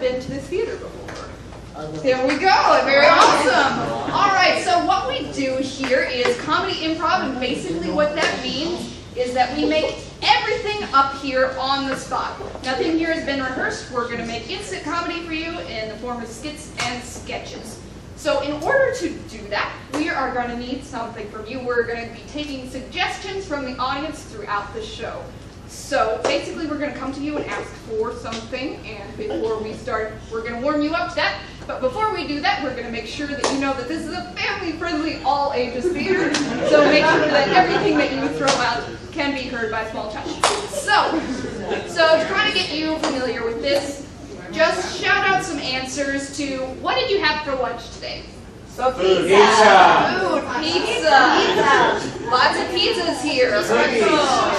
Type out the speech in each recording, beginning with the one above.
been to this theater before? There we go, very awesome. All right, so what we do here is comedy improv, and basically what that means is that we make everything up here on the spot. Nothing here has been rehearsed. We're going to make instant comedy for you in the form of skits and sketches. So in order to do that, we are going to need something from you. We're going to be taking suggestions from the audience throughout the show. So basically we're going to come to you and ask for something, and before we start, we're going to warm you up to that. But before we do that, we're going to make sure that you know that this is a family-friendly, all-ages theater. So make sure that everything that you throw out can be heard by a small child. So to try to get you familiar with this, just shout out some answers to what did you have for lunch today? Pizza. Food, pizza. Lots of pizzas here.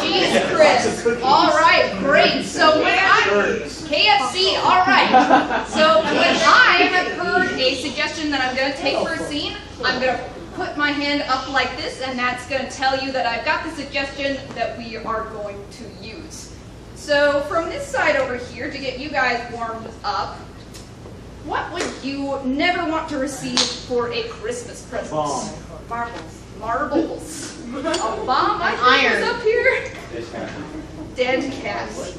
Cheese crisp. All right, great. So when KFC, all right. So when I have heard a suggestion that I'm going to take for a scene, I'm going to put my hand up like this, and that's going to tell you that I've got the suggestion that we are going to use. So from this side over here, to get you guys warmed up, what would you never want to receive for a Christmas present? Bomb. Marbles. A bomb? I think is up here. Dead cats.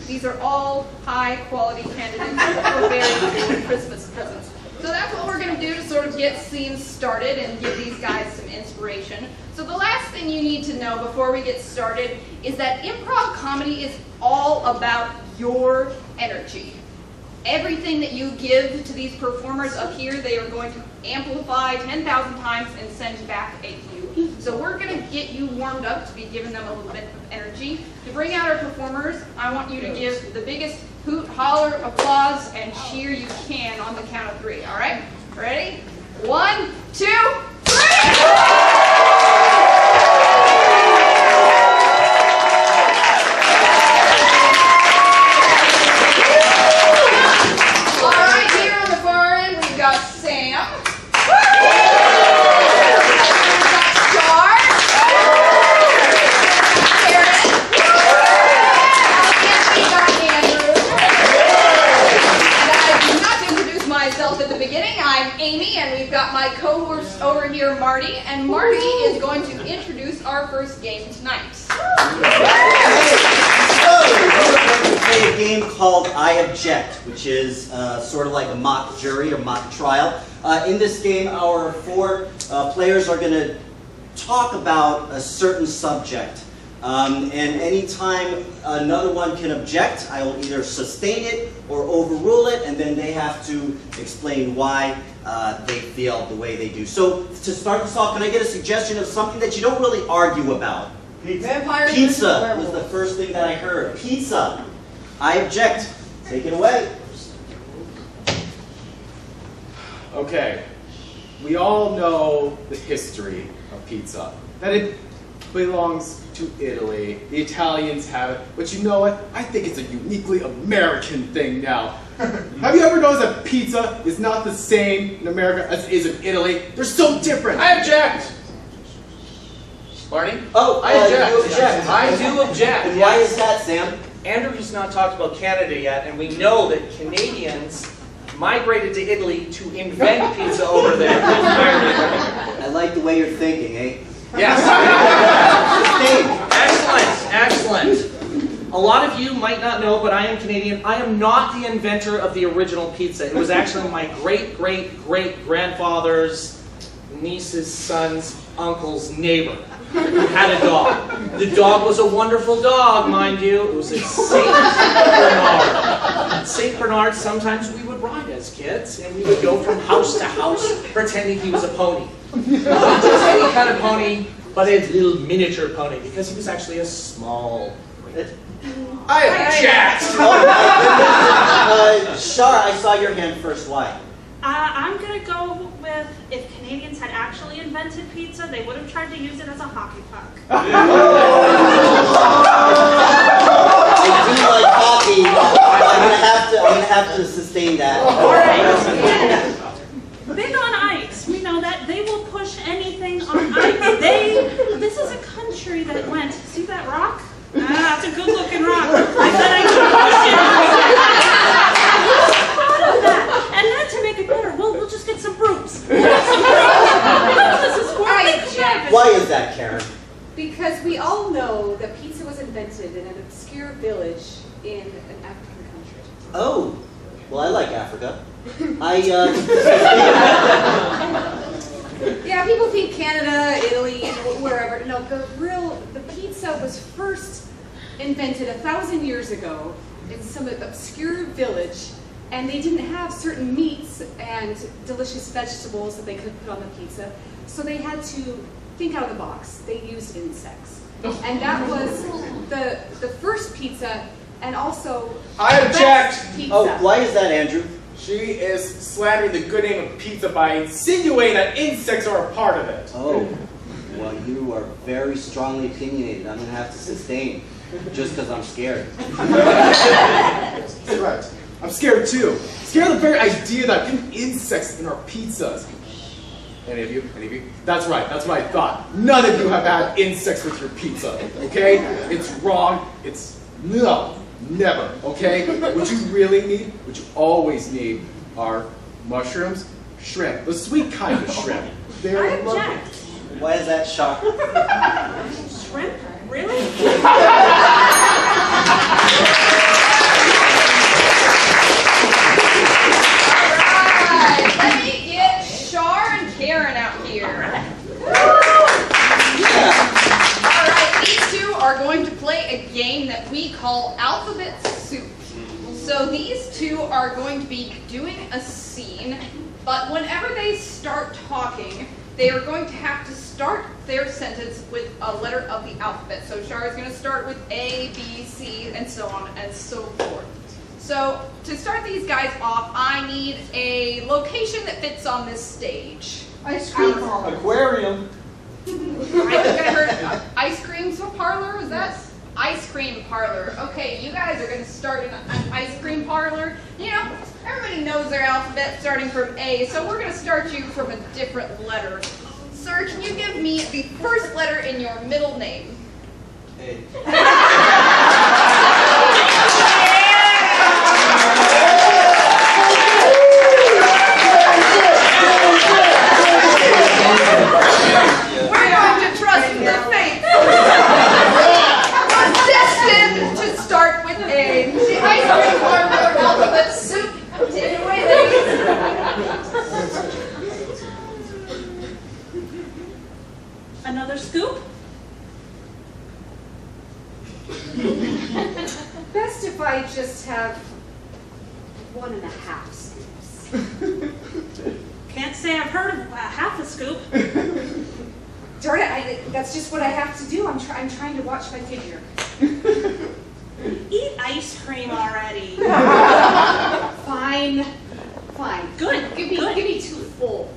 These are all high-quality candidates for very good Christmas presents. So that's what we're going to do to sort of get scenes started and give these guys some inspiration. So the last thing you need to know before we get started is that improv comedy is all about your energy. Everything that you give to these performers up here, they are going to amplify 10,000 times and send back at you. So we're going to get you warmed up to be giving them a little bit of energy. To bring out our performers, I want you to give the biggest hoot, holler, applause, and cheer you can on the count of 3. All right? Ready? 1, 2, 3! Amy, and we've got my co-host over here, Marty, and Marty is going to introduce our first game tonight. So, we're going to play a game called I Object, which is sort of like a mock jury or mock trial. In this game, our 4 players are going to talk about a certain subject. And anytime another one can object, I will either sustain it or overrule it, and then they have to explain why they feel the way they do. So, to start this off, can I get a suggestion of something that you don't really argue about? Pizza. Pizza was the first thing that I heard. Pizza. I object. Take it away. Okay. We all know the history of pizza. That it belongs to Italy. The Italians have it. But you know what? I think it's a uniquely American thing now. Have you ever noticed that pizza is not the same in America as it is in Italy? They're so different. I object. Marty? Oh, I object. you object. I do object. And why is that, Sam? Andrew has not talked about Canada yet, and we know that Canadians migrated to Italy to invent pizza over there. I like the way you're thinking, eh? Yes. Excellent, excellent. A lot of you might not know, but I am Canadian. I am not the inventor of the original pizza. It was actually my great-great-great-grandfather's niece's son's uncle's neighbor who had a dog. The dog was a wonderful dog, mind you. It was a Saint Bernard. Saint Bernard, sometimes we would ride as kids, and we would go from house to house pretending he was a pony. Not just any kind of pony, but a little miniature pony, because he was actually a small pony. I object! Char, I saw your hand first. Why? I'm going to go with, if Canadians had actually invented pizza, they would have tried to use it as a hockey puck. I do like hockey. I'm gonna have to sustain that. All right. Big on ice. We know that. They will push anything on ice. This is a country that went, see that rock? That's a good looking rock. I said I could push it. in an obscure village in an African country. Oh, well, I like Africa. Yeah, people think Canada, Italy, and wherever. No, the pizza was first invented 1,000 years ago in some obscure village, and they didn't have certain meats and delicious vegetables that they could put on the pizza, so they had to think out of the box. They used insects. And that was the first pizza, and also I the object! best pizza. Oh, why is that, Andrew? She is slandering the good name of pizza by insinuating that insects are a part of it. Oh, well, you are very strongly opinionated. I'm going to have to sustain, just because I'm scared. That's right. I'm scared too. Scared of the very idea that putting insects in our pizzas. Any of you? Any of you? That's right. That's what I thought. None of you have had insects with your pizza. Okay? It's wrong. It's no. Never. Okay? What you really need, what you always need, are mushrooms, shrimp. The sweet kind of shrimp. I They're lovely. object. Why is that shock? Shrimp? Really? Alright, let me get Char and Karen out here. Alright, these two are going to play a game that we call Alphabet Soup. So these two are going to be doing a scene, but whenever they start talking, they are going to have to start their sentence with a letter of the alphabet. So Char is going to start with A, B, C, and so on and so forth. So to start these guys off, I need a location that fits on this stage. Ice cream aquarium. I think I heard ice cream parlor. Was that ice cream parlor? Okay, you guys are going to start in an ice cream parlor. You know, everybody knows their alphabet starting from A, so we're going to start you from a different letter. Sir, can you give me the first letter in your middle name? Hey. We're going to trust the faith. Was destined to start with A. The ice cream parlor alphabet soup. Take it away, ladies. Another scoop? Best if I just have 1.5 scoops. Can't say I've heard of half a scoop. Darn it, that's just what I have to do. I'm trying to watch my figure. Eat ice cream already. Fine. Good, Give good. me 2 full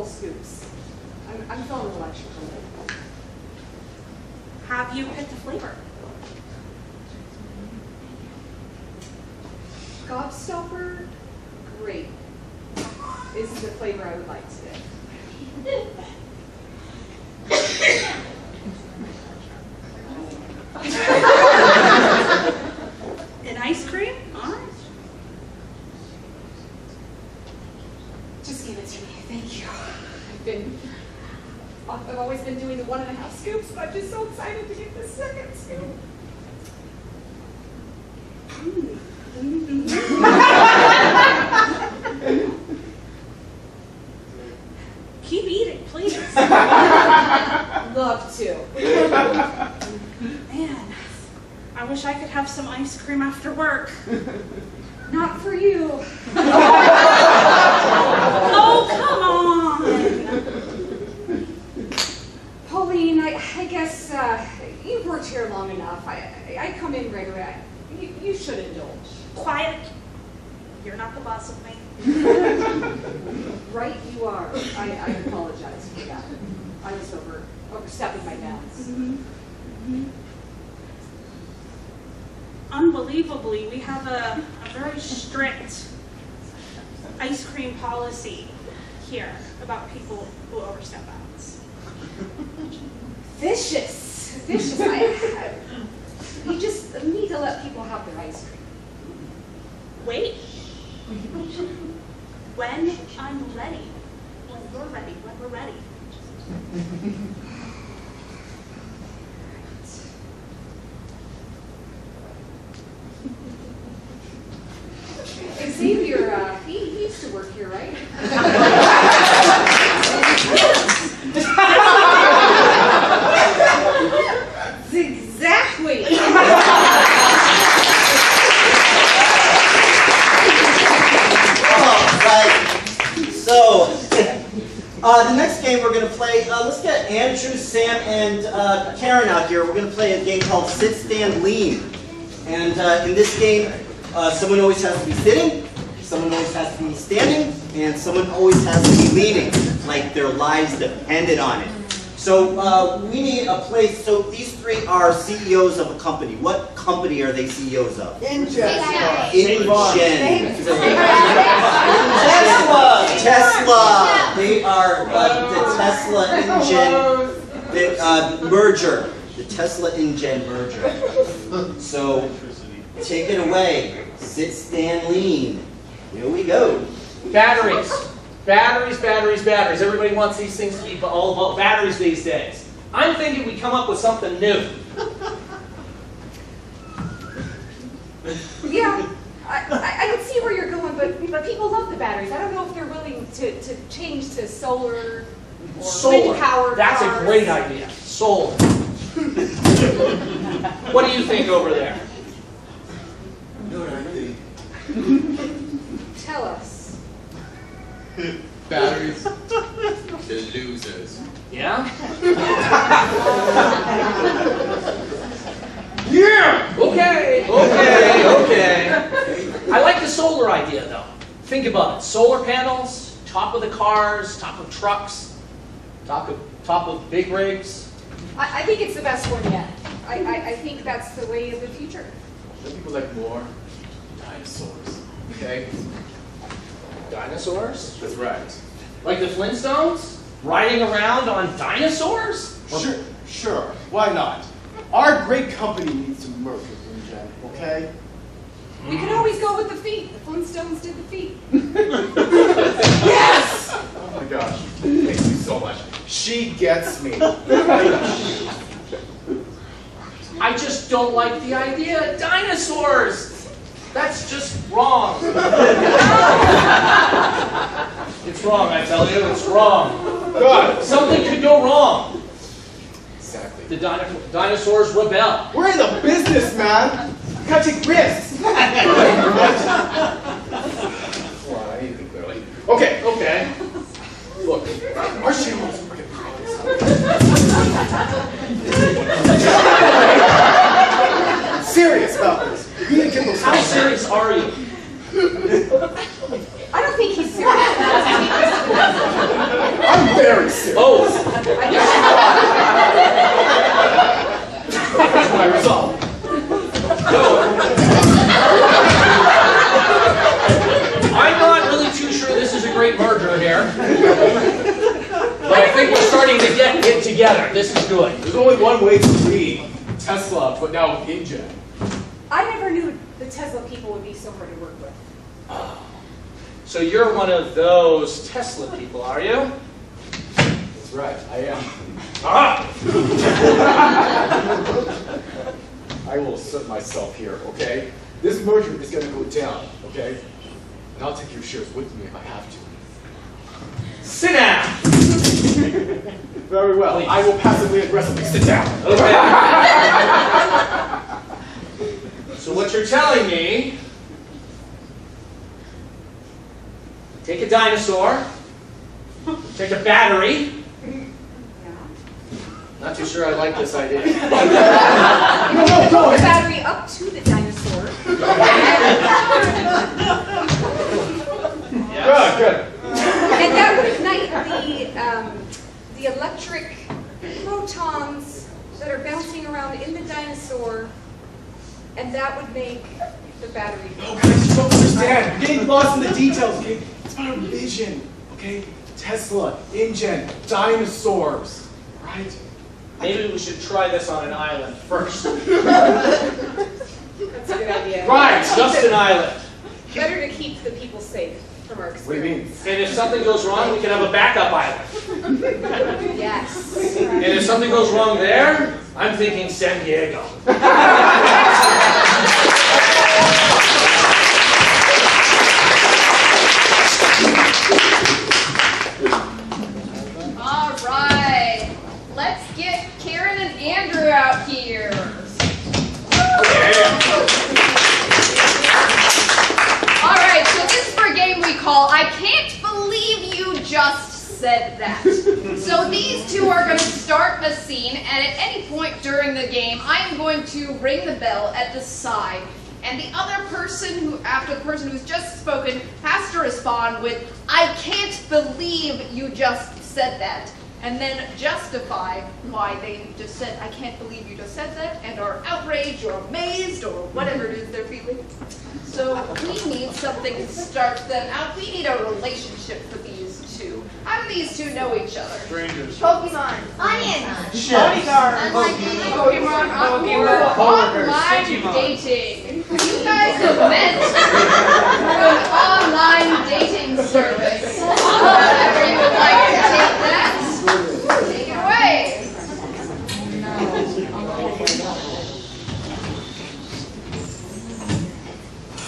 scoops. I'm feeling a little extra. Have you picked a flavor? Gobstopper grape is the flavor I would like today. An ice cream? All right. Just give it to me, thank you. I've always been doing the 1.5 scoops, but I'm just so excited to get the second scoop. Keep eating, please. Love to. Man, I wish I could have some ice cream after work. Not for you. Oh, come on. Pauline, I guess you've worked here long enough. I come in regularly. You should indulge. Quiet. You're not the boss of me. Right you are. I apologize for that. I was overstepping my bounds. Unbelievably, we have a very strict ice cream policy here about people who overstep bounds. Vicious. You just need to let people have their ice cream. Wait. When I'm ready. When you're ready. When we're ready. work here, right? Exactly. So, the next game we're going to play, let's get Andrew, Sam, and Karen out here. We're going to play a game called Sit, Stand, Lean. And in this game, someone always has to be sitting, someone always has to be standing, and someone always has to be leaning, like their lives depended on it. So we need a place. So these three are CEOs of a company. What company are they CEOs of? InGen. Tesla. They are the Tesla InGen merger. The Tesla InGen merger. So take it away. Sit, stand, lean. Here we go. Batteries. Batteries, batteries, batteries. Everybody wants these things to be all about batteries these days. I'm thinking we come up with something new. Yeah, I can see where you're going, but people love the batteries. I don't know if they're willing to change to solar or wind power. That's cars. a great idea. Solar. What do you think over there? Tell us. Batteries, the losers. Yeah? Yeah! Okay, okay. I like the solar idea though. Think about it. Solar panels, top of the cars, top of trucks, top of big rigs. I think it's the best one yet. I think that's the way of the future. Some people like more dinosaurs. Okay? Dinosaurs? That's right. Like the Flintstones? Riding around on dinosaurs? Sure. Why not? Our great company needs to merge with InGen, okay? We can always go with the feet. The Flintstones did the feet. Yes! Oh my gosh. Thank you so much. She gets me. I just don't like the idea of dinosaurs. That's just wrong. It's wrong, I tell you, it's wrong. God, Something could go wrong. Exactly. The dinosaurs rebel. we're in the business, man. You gotta take risks. Come on, I need to think clearly. Okay, Okay. look, our shareholders are getting serious about this. We need to get those. How serious are you? I don't think he's serious. I'm very serious. Oh, That's my resolve. I'm not really too sure this is a great merger here. But I think we're starting to get it together. This is good. There's only one way to lead. Tesla, but now with InGen. I never knew the Tesla people would be so hard to work with. So you're one of those Tesla people, are you? That's right, I am. Ah! I will assert myself here, okay? This merger is going to go down, okay? And I'll take your shares with me if I have to. Sit down. Very well. Please. I will passively aggressively sit down. Okay. So what you're telling me, take a dinosaur, take a battery. Not too sure I like this idea. Pull the battery up to the dinosaur. Yes. Good. And that would ignite the electric protons that are bouncing around in the dinosaur, and that would make the battery. No, guys, you don't understand. You're getting lost in the details, okay? It's about our vision, okay? Tesla, InGen, dinosaurs, right? Maybe we should try this on an island first. That's a good idea. Right, just an island. Better to keep the people safe from our What do you mean? experience. And if something goes wrong, we can have a backup island. Yes. And if something goes wrong there, I'm thinking San Diego. can't believe you just said that. So these two are going to start a scene, and at any point during the game, I am going to ring the bell at the side. And the other person who, after the person who's just spoken, has to respond with, "I can't believe you just said that." And then justify why they just said, "I can't believe you just said that," and are outraged or amazed or whatever it is they're feeling. So we need something to start them out. We need a relationship for these two. How do these two know each other? Strangers. Pokemon. Onion. Bodyguard. Pokemon. Online dating. You guys have met through an online dating service. However you would like to take that, take it away.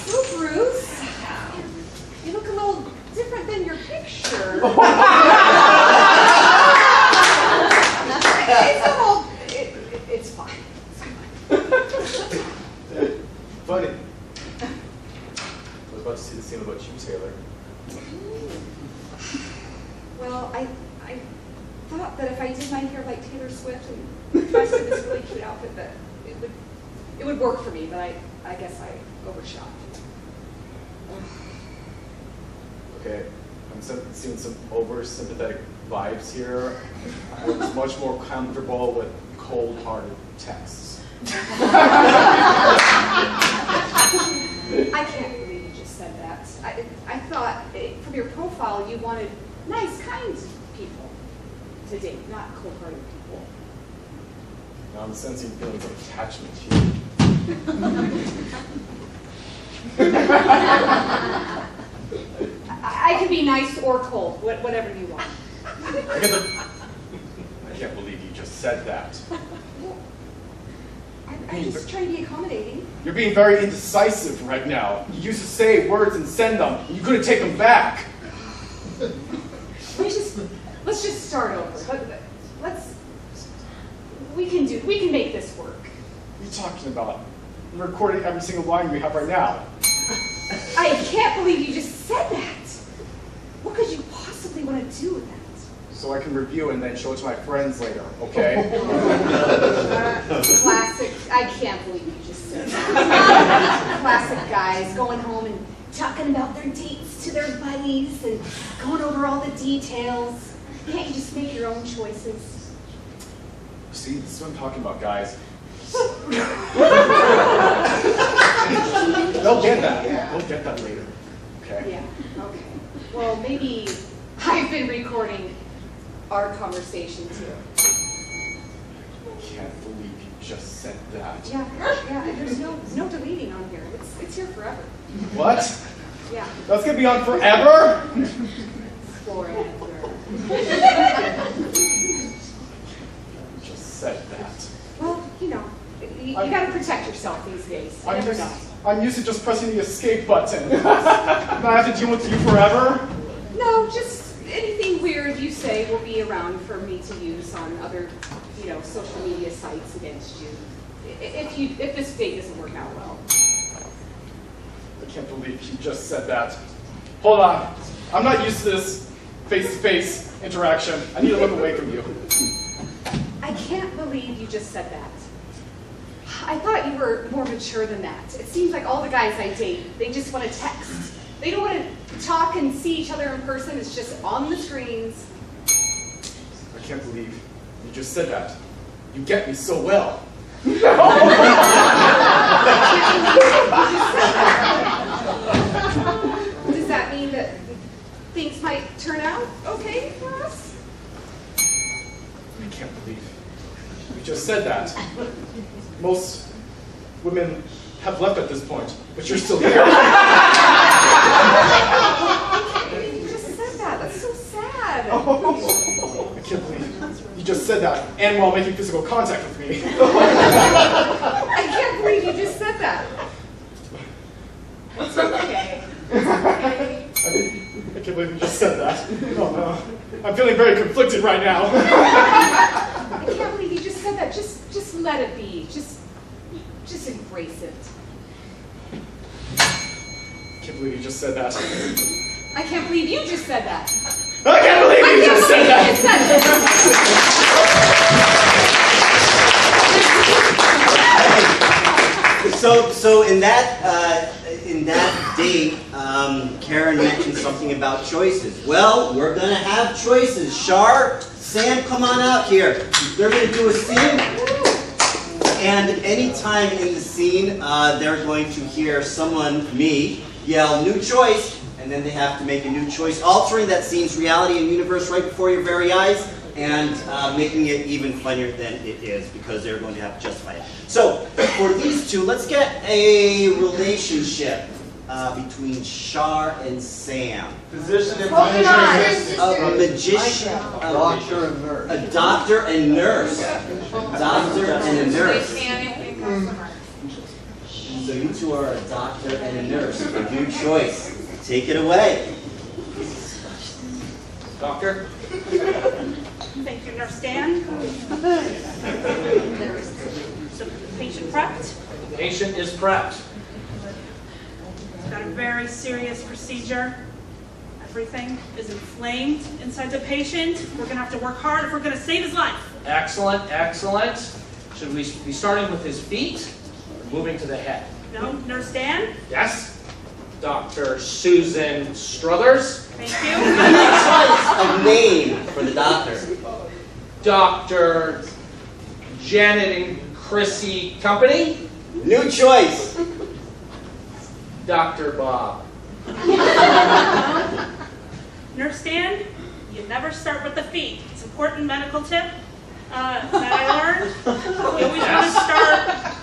So, Bruce, you look a little different than your picture. It's fine. Funny. I was about to see the scene about you, Taylor. Well, I thought that if I did my hair like Taylor Swift and dressed in this really cute outfit, that it would work for me. But I guess I overshot. Okay, I'm seeing some over-sympathetic vibes here. I was much more comfortable with cold-hearted texts. I can't believe you just said that. I thought from your profile you wanted nice, kind people to date, not cold-hearted people. Now I'm sensing feelings of attachment here. I can be nice or cold, whatever you want. I can't believe you just said that. I'm just trying to be accommodating. You're being very indecisive right now. You used to say words and send them, and you couldn't take them back. Let's just start over. We can make this work. What are you talking about? I'm recording every single line we have right now. I can't believe you just said that. What could you possibly want to do with that? So I can review and then show it to my friends later, okay? Classic. I can't believe you just said that. Classic guys going home and talking about their dates to their buddies and going over all the details. Can't you just make your own choices? See, this is what I'm talking about, guys. They'll get that. We'll get that later, okay? Yeah, okay. Well, maybe I've been recording our conversation too. I can't believe you just said that. Yeah, there's no deleting on here. It's here forever. What? Yeah. That's gonna be on forever? Forever. Just said that. Well, you gotta protect yourself these days. You never know. I'm used to just pressing the escape button. Now I have to deal with you forever? No, just anything weird you say will be around for me to use on other, social media sites against you. If this date doesn't work out well. I can't believe you just said that. Hold on. I'm not used to this face-to-face interaction. I need to look away from you. I can't believe you just said that. I thought you were more mature than that. It seems like all the guys I date, they just want to text. They don't want to talk and see each other in person. It's just on the screens. I can't believe you just said that. You get me so well. Does that mean that things might turn out okay for us? I can't believe you just said that. Most women have left at this point, but you're still here. You just said that. That's so sad. I can't believe you just said that, and while making physical contact with me. I can't believe you just said that. It's okay. It's okay. I can't believe you just said that. Oh no. I'm feeling very conflicted right now. I can't believe you just said that. Just let it be. Just embrace it. I can't believe you just said that. I can't believe you just said that. I can't believe you just said that. So in that date, Karen mentioned something about choices. Well, we're gonna have choices. Char, Sam, come on out here. They're gonna do a scene, and anytime in the scene, they're going to hear someone, me, yell "new choice," and then they have to make a new choice, altering that scene's reality and universe right before your very eyes, and making it even funnier than it is, because they're going to have to justify it. So, for these two, let's get a relationship between Char and Sam. Physician and A magician, doctor and nurse. a doctor and nurse. Doctor and a nurse. So you two are a doctor and a nurse. A new choice. Take it away. Doctor? Thank you, Nurse Dan. So, patient prepped. The patient is prepped. Got a very serious procedure. Everything is inflamed inside the patient. We're gonna have to work hard if we're gonna save his life. Excellent, excellent. Should we be starting with his feet or moving to the head? No, Nurse Dan? Yes? Dr. Susan Struthers? Thank you. A name for the doctor. Dr. Janet and Chrissy Company? New choice. Dr. Bob. Nurse Dan, you never start with the feet. It's an important medical tip that I learned. You always want to start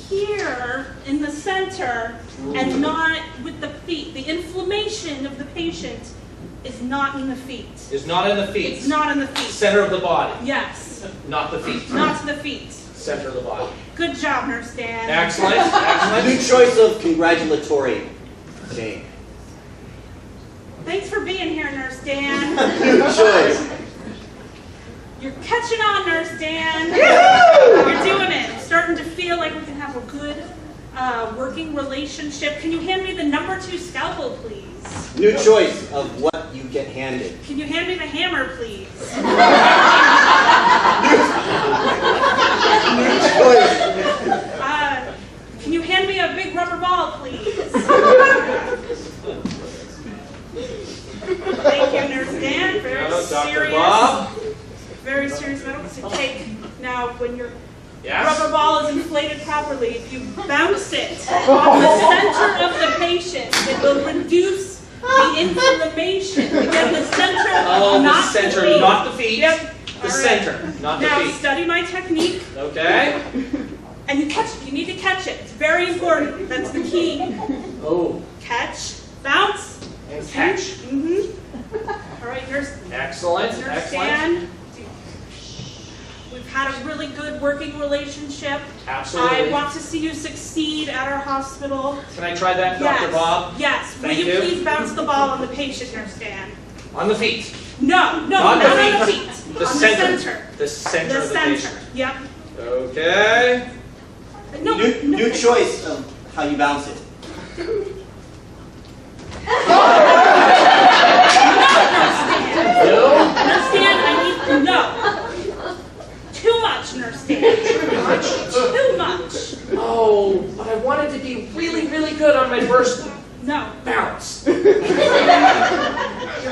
here in the center and not with the feet. The inflammation of the patient is not in the feet. Is not in the feet. It's not in the feet. Center of the body. Yes. Not the feet. Not to the feet. Center of the body. Good job, Nurse Dan. Excellent, excellent. New choice of congratulatory name. Thanks for being here, Nurse Dan. New choice. You're catching on, Nurse Dan. You're doing it. I'm starting to feel like we can have a good working relationship. Can you hand me the number 2 scalpel, please? New choice of what you get handed. Can you hand me the hammer, please? New choice. Can you hand me a big rubber ball, please? Thank you, Nurse Dan. Very Dr. serious. Bob. Very serious medical take. Now, when your Yes? rubber ball is inflated properly, if you bounce it on the center of the patient, it will reduce the inflammation. Again, the center, Oh, not the center, the feet. not the feet. Yep. The All right. center, not the Now, feet. study my technique, Okay. and you catch it. You need to catch it. It's very important. That's the key. Oh, Catch, bounce, and catch. Mm-hmm. All right, Nurse Excellent, Nurse excellent. Dan, we've had a really good working relationship. Absolutely. I want to see you succeed at our hospital. Can I try that, Yes. Dr. Bob? Yes. Thank Will you you. please bounce the ball on the patient, Nurse Dan? On the feet. No, Not not the on the feet. feet. The on center. the center. The center The of the center. patient. Yep. Okay. No, New choice of how you bounce it. No? Nurse Dan, I need no. Too much, Nurse Dan. Too much. Oh, but I wanted to be really, really good on my first No. bounce. You're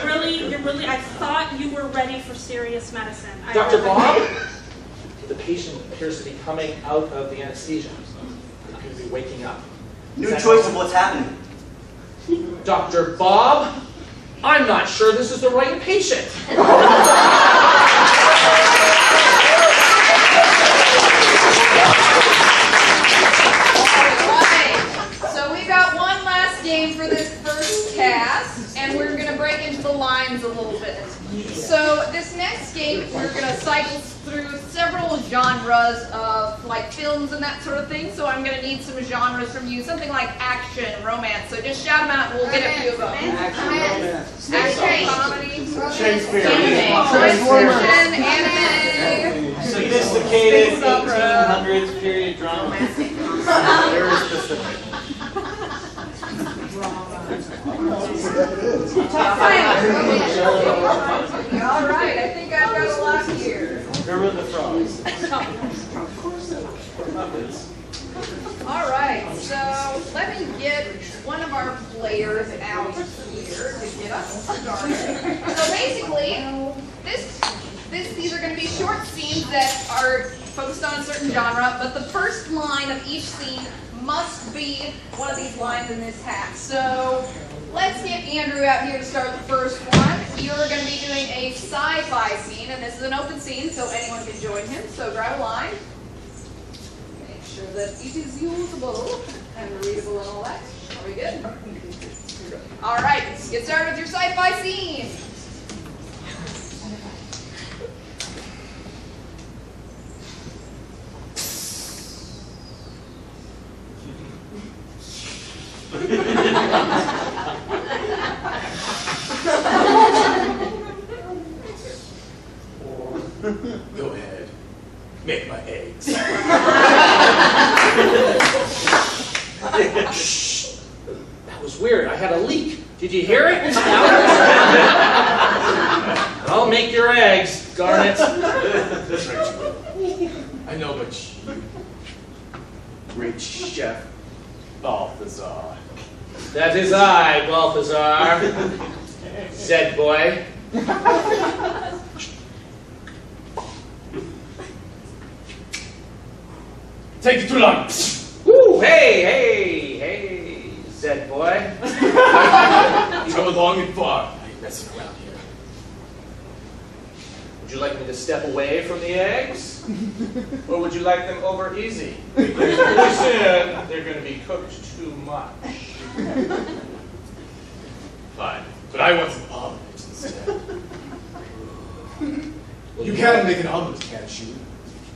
really, I thought you were ready for serious medicine. Dr. Bob? The patient appears to be coming out of the anesthesia. He appears to be waking up. New choice of what's happening. Dr. Bob? I'm not sure this is the right patient. So we got one last game for this first cast, and we're going to break into the lines a little bit. So this next game, we're going to cycle through several genres of like films and that sort of thing. So I'm going to need some genres from you, something like action, romance. So just shout them out and we'll get a few of them. Action, comedy, Shakespeare. Transformation, anime. Sophisticated 1800s period drama. Very specific. All right, I think I've got a lot here. Remember the frogs. All right, so let me get one of our players out here to get us started. So basically, these are going to be short scenes that are focused on a certain genre, but the first line of each scene must be one of these lines in this hat. So let's get Andrew out here to start the first one. You're going to be doing a sci-fi scene, and this is an open scene, so anyone can join him. So grab a line. Make sure that it is usable and readable and all that. Are we good? All right, let's get started with your sci-fi scene. Go ahead. Make my eggs. Shh. That was weird. I had a leak. Did you hear it? I'll make your eggs, Garnet. That's right, you will. I know, but you, great chef Balthazar. That is I, Balthazar. Zed boy. Take it too long. Woo! Hey, Zed boy. Come along and far. I ain't messing around here. Would you like me to step away from the eggs? Or would you like them over easy? Because pretty soon, they're going to be cooked too much. Fine, but I want some omelets instead. You can't make an omelet, can't you?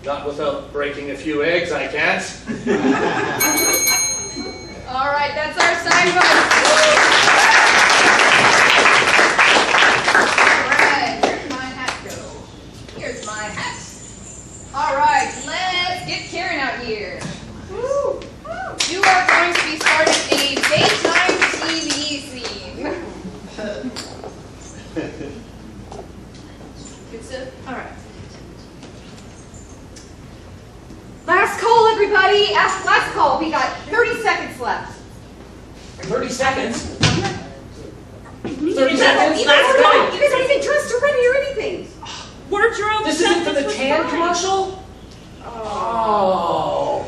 Not without breaking a few eggs, I can't. All right, that's our sci-fi. All right, where'd my hat go? Here's my hat. All right, let's get Karen out here. You are going to be starting a daytime TV scene. Good stuff? All right. Last call, everybody. Last call. We got 30 seconds left. 30 seconds? 30 You seconds? guys That's aren't right. even dressed already or anything. Wardrobe. This isn't for the was tan fine. commercial? Oh.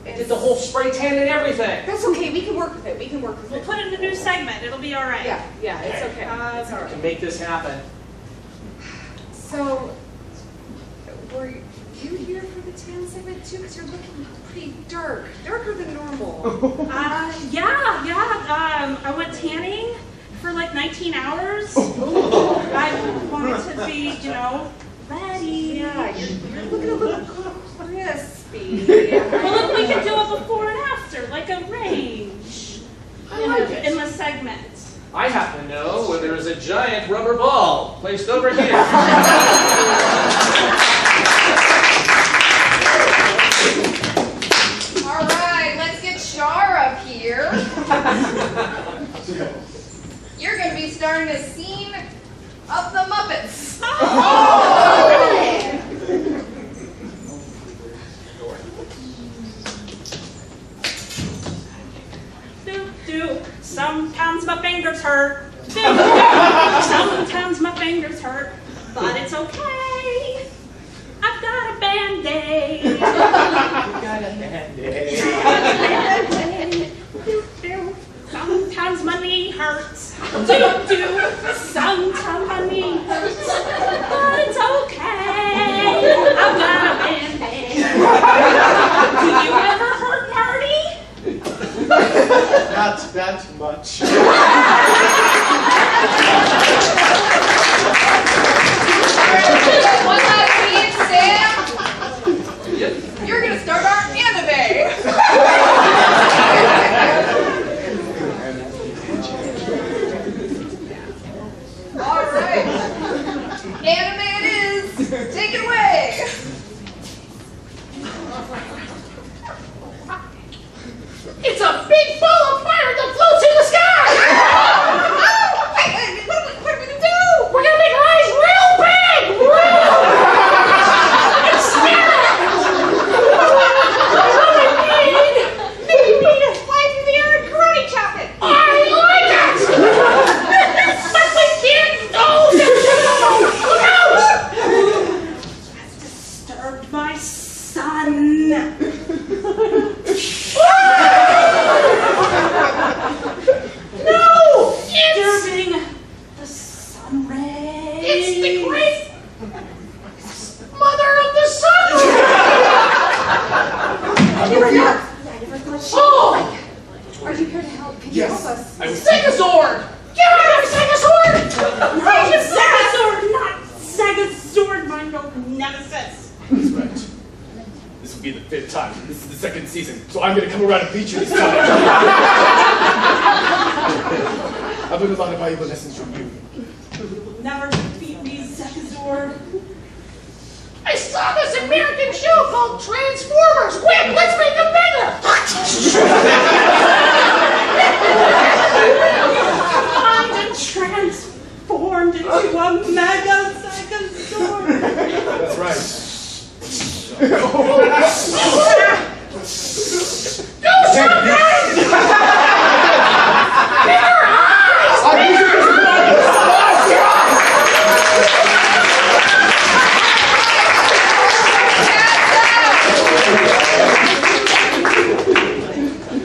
They did the whole spray tan and everything. That's okay. We can work with it. We'll put it in a new segment. It'll be all right. Yeah, it's okay. It's all I right. can make this happen. So, were you here for the tan segment too? Because you're looking pretty dark. Darker than normal. Yeah. I went tanning for like 19 hours. I wanted to be, ready. Yeah, you're looking a little crispy. Well, if we could do a before and after, like a range in the segment. I happen to know where there is a giant rubber ball placed over here. All right, let's get Char up here. You're going to be starting a scene of the Muppets. Sometimes my fingers hurt. Sometimes my fingers hurt, but it's okay. I've got a Band-Aid. You got a Band-Aid. Sometimes my knee hurts. Sometimes my knee hurts, but it's okay. I've got a Band-Aid. Do you ever hurt Marty? Not that much. One last scene, Sam. You're going to start our anime. All right. Anime it is. Take it away. It's a big ball of fire that floats in the sky! great. It's the great mother of the sun! I never thought she Oh! Are you here to help? Can you help us? Segazord! Get out of Segazord! Right, Segazord, not Segazord, my noble nemesis. That's right. This will be the 5th time. This is the 2nd season, so I'm going to come around and beat you this time. I've learned a lot of valuable lessons from you. Never beat me, Segazord. I saw this American show called Transformers! Quick, let's make them bigger! I'm transformed into a mega Segazord. That's right.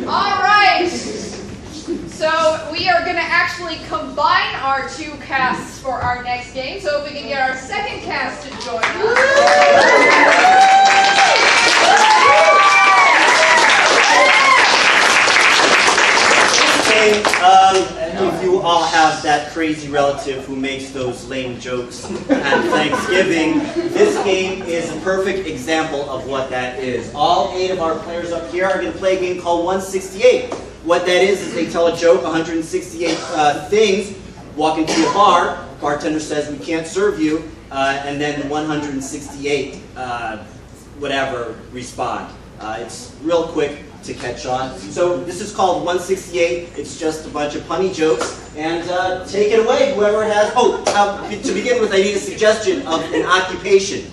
All right. So we are going to actually combine our 2 casts for our next game. So if we can get our 2nd cast to join us. If you all have that crazy relative who makes those lame jokes at Thanksgiving, this game is a perfect example of what that is. All 8 of our players up here are going to play a game called 168. What that is they tell a joke, 168 things, walk into a bar, bartender says we can't serve you, and then 168 whatever respond. It's real quick to catch on. So this is called 168. It's just a bunch of punny jokes. And take it away, whoever has... to begin with, I need a suggestion of an occupation.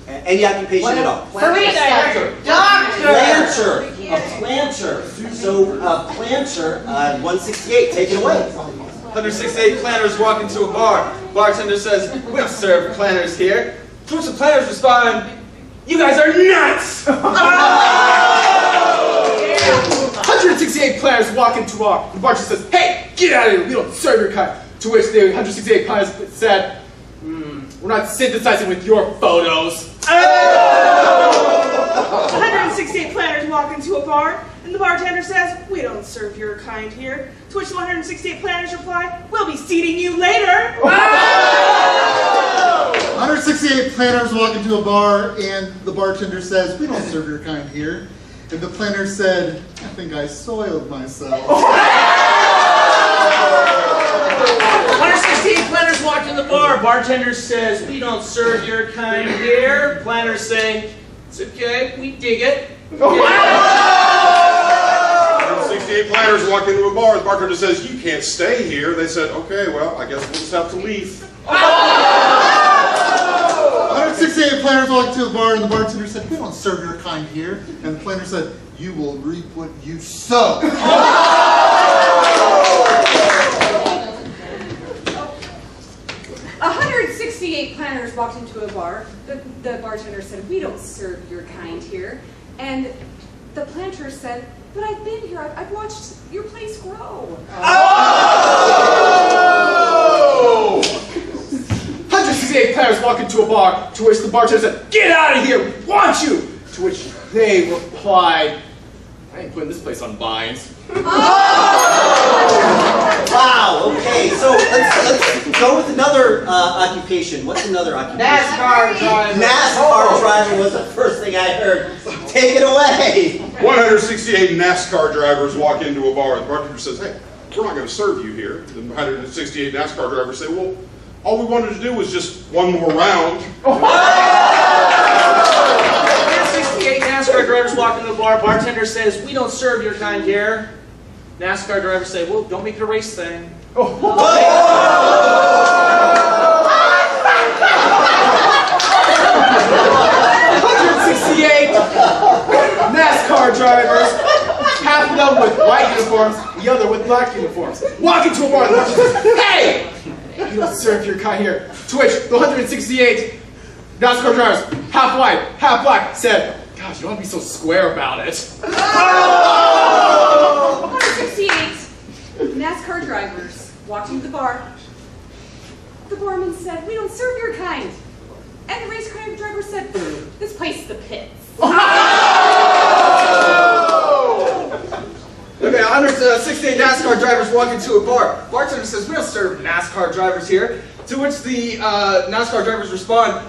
Any occupation at all. Planter! Planter! A planter. So, planter, 168. Take it away. 168 planters walk into a bar. Bartender says, "We don't serve planters here." To which the planters respond, "You guys are nuts!" 168 planners walk into a bar. The bartender says, "Hey, get out of here! We don't serve your kind." To which the 168 planners said, "We're not synthesizing with your photos." 168 planners walk into a bar, and the bartender says, "We don't serve your kind here." To which the 168 planners reply, "We'll be seating you later." 168 planners walk into a bar, and the bartender says, "We don't serve your kind here." And the planner said, "I think I soiled myself." 168 planners walked in the bar. Bartender says, "We don't serve your kind here." Planners saying, "It's okay, we dig it." 168 planners walk into a bar. The bartender says, "You can't stay here." They said, "Okay, well, I guess we'll just have to leave." 168 planners walk into a bar, and the bartender said, "We don't serve your kind here." And the planner said, "You will reap what you sow." 168 planners walked into a bar. The bartender said, "We don't serve your kind here." And the planter said, "But I've been here. I've watched your place grow." 168 planners walk into a bar, to which the bartender said, "Get out of here! We want you!" To which they replied, "I ain't putting this place on vines." Wow, okay, so let's go with another occupation. What's another occupation? NASCAR driver. NASCAR driver was the first thing I heard. Take it away. 168 NASCAR drivers walk into a bar. The bartender says, "Hey, we're not going to serve you here." The 168 NASCAR drivers say, "Well, all we wanted to do was just one more round." 168 NASCAR drivers walk into the bar. Bartender says, "We don't serve your kind here." NASCAR drivers say, "Well, don't make it a race thing." 168 NASCAR drivers, half of them with white uniforms, the other with black uniforms, walk into a bar and the bartender says, "Hey, you don't serve your kind here." To which the 168 NASCAR drivers, half white, half black, said, "God, you don't want to be so square about it." 168 NASCAR drivers walked into the bar. the barman said, "We don't serve your kind." And the race car driver said, "This place is the pits." Okay, 168 NASCAR drivers walk into a bar. Bartender says, "We don't serve NASCAR drivers here." To which the NASCAR drivers respond,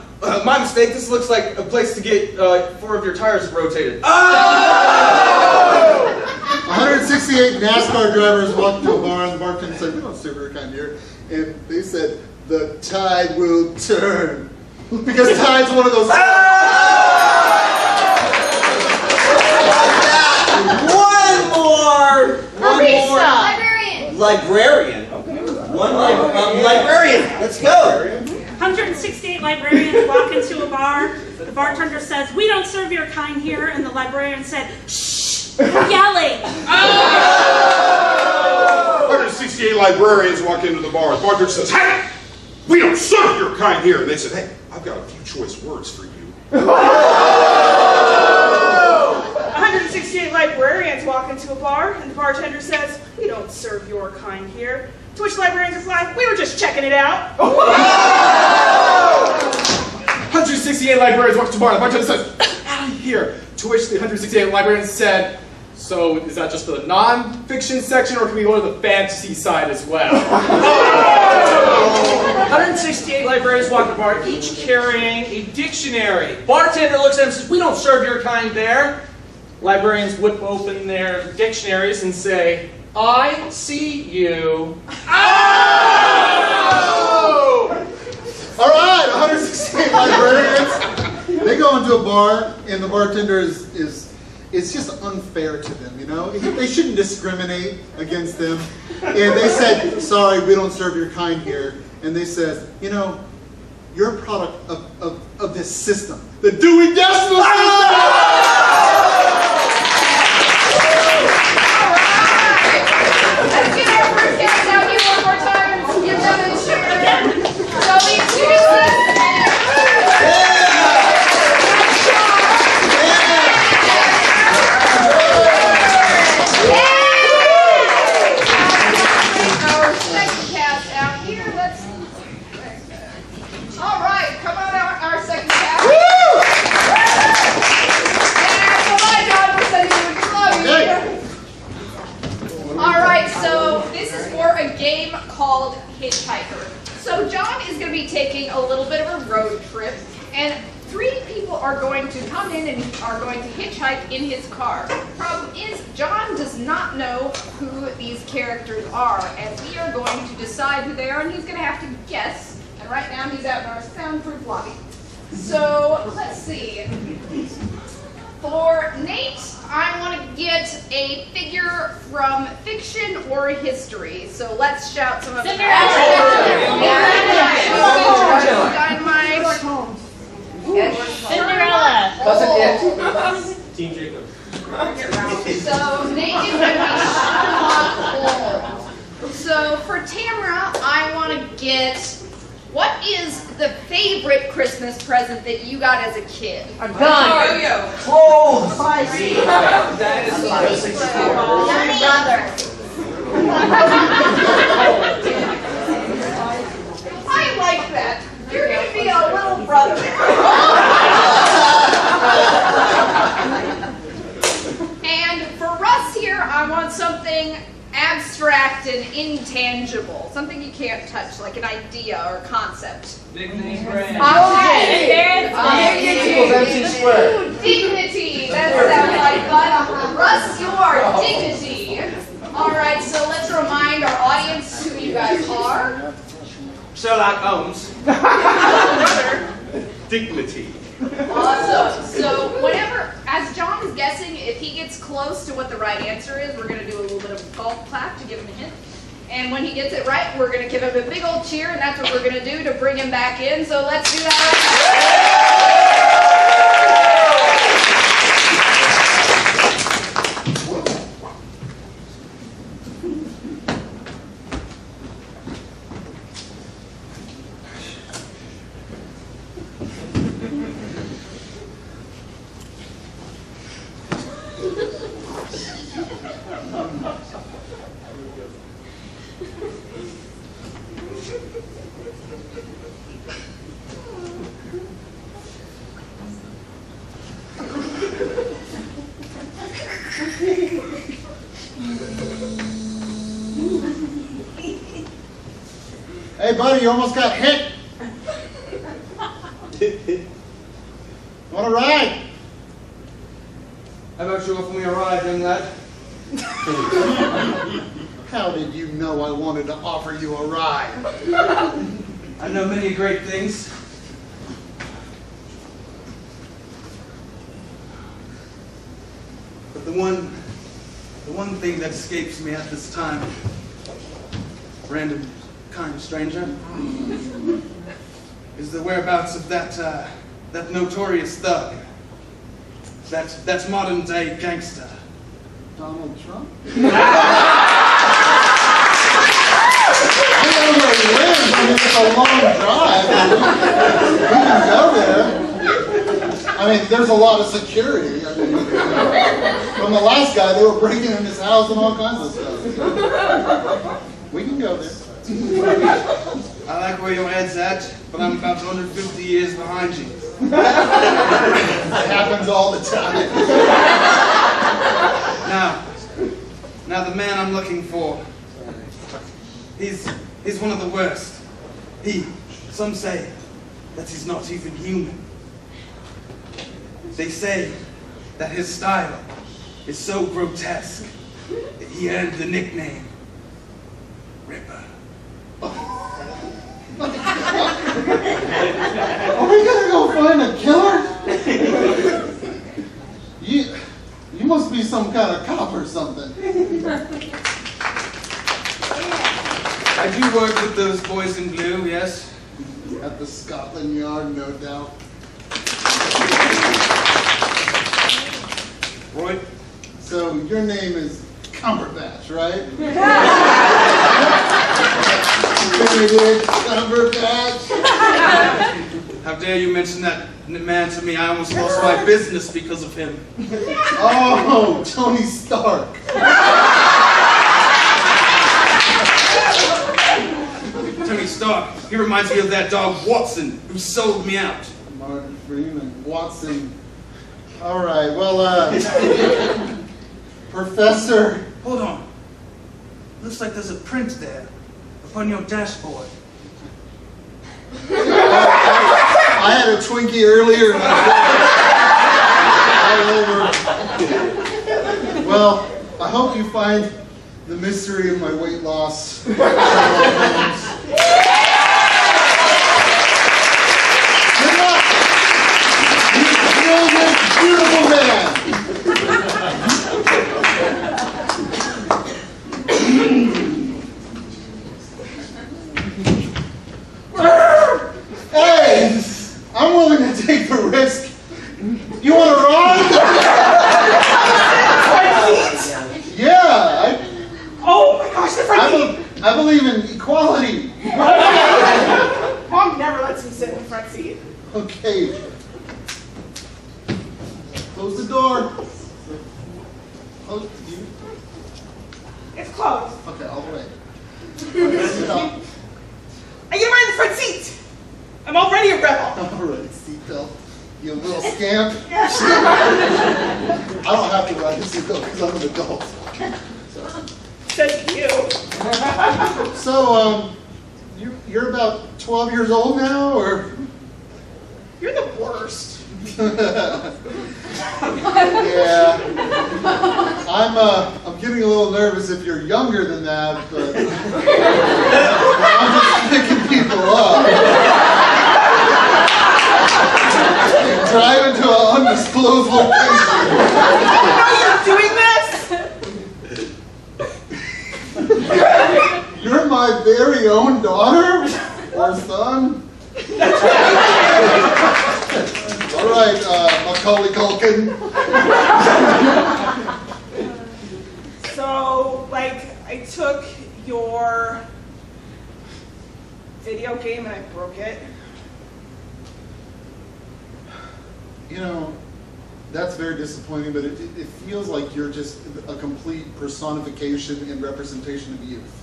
"My mistake, this looks like a place to get 4 of your tires rotated." 168 NASCAR drivers walked into a bar and the bartender said, "We don't serve your kind here." And they said, "The tide will turn." Because tide's one of those... One more! Librarian. Librarian. One librarian. Let's go. 168 librarians walk into a bar. The bartender says, "We don't serve your kind here." And the librarian said, "Shh, you're yelling." 168 librarians walk into the bar. The bartender says, "Hey, we don't serve your kind here." And they said, "Hey, I've got a few choice words for you." 168 librarians walk into a bar, and the bartender says, "We don't serve your kind here." To which librarians reply, "We were just checking it out." 168 librarians walk to the bar. The bartender says, "Out of here." To which the 168 librarians said, "So is that just the non-fiction section, or can we go to the fantasy side as well?" 168 librarians walk to the bar, each carrying a dictionary. Bartender looks at them and says, "We don't serve your kind there." Librarians whip open their dictionaries and say, "I see you." Oh! All right, 168 librarians. They go into a bar and the bartender it's just unfair to them, you know? They shouldn't discriminate against them. And they said, "Sorry, we don't serve your kind here." And they said, "You know, you're a product of this system, the Dewey Decimal System!" Let's get our first cast out here one more time. Give them a cheer. So we introduce this. Our second cast out here. Let's. All right, come on out, our second cast. Yeah, so bye, John. We're sending you a love. All right, so this is for a game called Hitchhiker. So John is going to be taking a little bit of a road trip, and 3 people are going to come in and are going to hitchhike in his car. Problem is, John does not know who these characters are, and we are going to decide who they are, and he's going to have to guess. And right now, he's out in our soundproof lobby. So let's see. For Nate, I want to get a figure from fiction or history. So let's shout some of them. Dynamite. Cinderella. Team Jacob. So Nate is going to be Sherlock Holmes. So for Tamara, I want to get, what is the favorite Christmas present that you got as a kid? A gun. Clothes. That is I like that. You're going to be a little brother. And for Russ here, I want something abstract and intangible. Something you can't touch, like an idea or concept. Dignity brand. Okay. Dignity. That sounds like fun. Russ, you are dignity. All right, so let's remind our audience who you guys are. Sherlock Holmes. Dignity. Awesome. So whenever, as John is guessing, if he gets close to what the right answer is, we're going to do a little bit of a golf clap to give him a hint. And when he gets it right, we're going to give him a big old cheer, and that's what we're going to do to bring him back in. So let's do that buddy, you almost got hit. Want a ride? How about you offer me a ride, young lad? How did you know I wanted to offer you a ride? I know many great things. But the one thing that escapes me at this time, random kind stranger, is the whereabouts of that notorious thug. That's modern day gangster. Donald Trump? I know where he lives. I mean, it's a long drive. We can go there. I mean, there's a lot of security. I mean, from the last guy, they were breaking in his house and all kinds of stuff. We can go there. I like where your head's at, but I'm about 150 years behind you. It happens all the time. Now the man I'm looking for, he's one of the worst. Some say that he's not even human. They say that his style is so grotesque that he earned the nickname Ripper. Are we gonna go find a killer? You must be some kind of cop or something. I do work with those boys in blue, yes. At the Scotland Yard, no doubt. Roy? So your name is Cumberbatch, right? Benedict Cumberbatch. How dare you mention that man to me? I almost lost my business because of him. Oh, Tony Stark. Tony Stark. He reminds me of that dog Watson who sold me out. Martin Freeman, Watson. All right, well, Professor. Hold on. Looks like there's a print there upon your dashboard. I had a Twinkie earlier and all over. Well, I hope you find the mystery of my weight loss. Good luck! Brilliant, beautiful man! Hey! I'm willing to take the risk. You want to ride? Yeah. Oh my gosh, the front seat! I believe in equality. Mom never lets me sit in the front seat. Okay. Close the door. Close you. It's closed. Okay, all the way. Sit up. I get right in the front seat. I'm already a rebel. All right, seatbelt. You little scamp. I don't have to ride the seatbelt because I'm an adult. Says you. So, you're about 12 years old now, or? You're the worst. Yeah. I'm getting a little nervous if you're younger than that, but I'm just picking people up. Driving to an undisclosed location. You know you're doing this? You're my very own daughter or son? All right, Macaulay Culkin. So, like, I took your video game and I broke it. You know, that's very disappointing, but it feels like you're just a complete personification and representation of youth.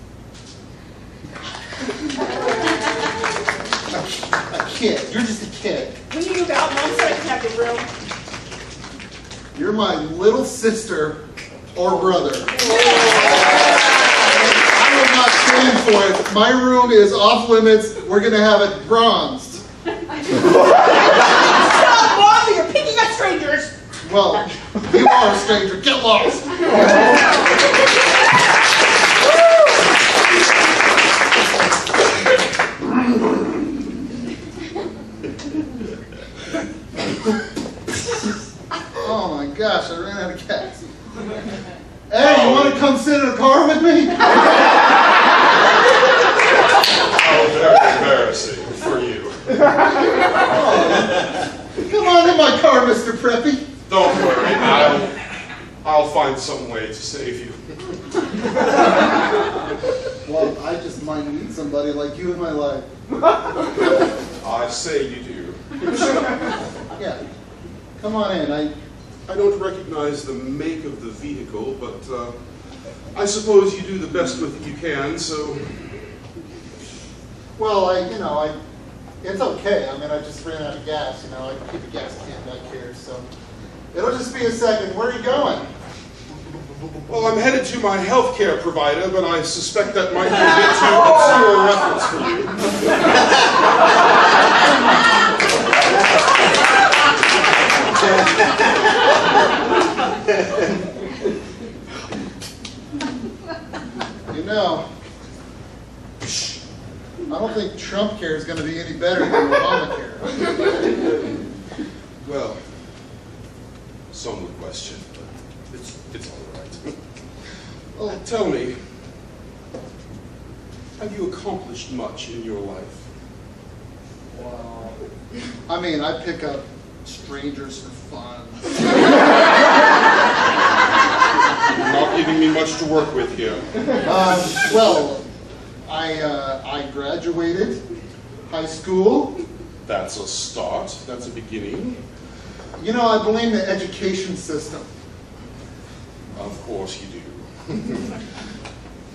A kid. You're just a kid. When you move out, Mom said I can have the room. You're my little sister or brother. I will not in for it. My room is off limits. We're gonna have it bronzed. Stop, Martha, you're picking up strangers. Well, you are a stranger. Get lost. Oh my gosh, I ran out of gas. Hey, you want to come sit in a car with me? How very embarrassing for you. Come on in my car, Mr. Preppy. Don't worry, I'll find some way to save you. Well, I just might need somebody like you in my life. I say you do. Yeah. Come on in. I don't recognize the make of the vehicle, but I suppose you do the best with it you can, so... Well, it's okay. I mean, I just ran out of gas, I keep a gas can back here, so. It'll just be a second. Where are you going? Well, I'm headed to my healthcare provider, but I suspect that might be a bit too obscure a reference for you. I don't think Trump care is going to be any better than Obamacare. Well, some would question, but it's all right. Well, tell me, have you accomplished much in your life? Wow. I mean, I pick up strangers for fun. You're not giving me much to work with here. Well, I graduated high school. That's a start. That's a beginning. I blame the education system. Of course you do.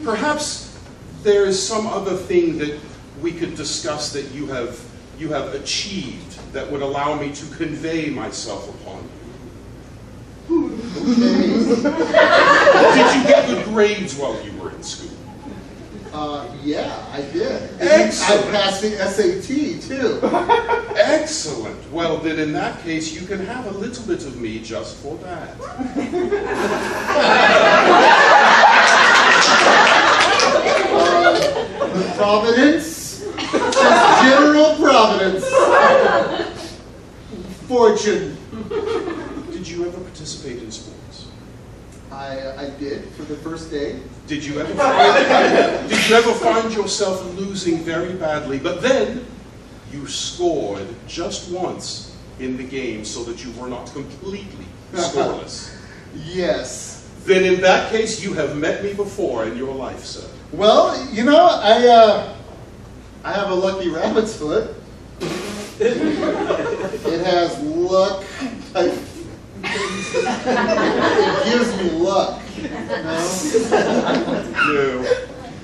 Perhaps there is some other thing that we could discuss that you have achieved that would allow me to convey myself upon you. Did you get good grades while you were in school? Yeah, I did. Excellent. I passed the SAT, too. Excellent. Well, then in that case, you can have a little bit of me just for that. Providence. Just general providence. Fortune. Did you ever participate in sports? I did for the first day. Did you ever find yourself losing very badly, but then you scored just once in the game so that you were not completely scoreless? Yes. Then in that case, you have met me before in your life, sir. Well, I have a lucky rabbit's foot. It has luck. It gives me luck.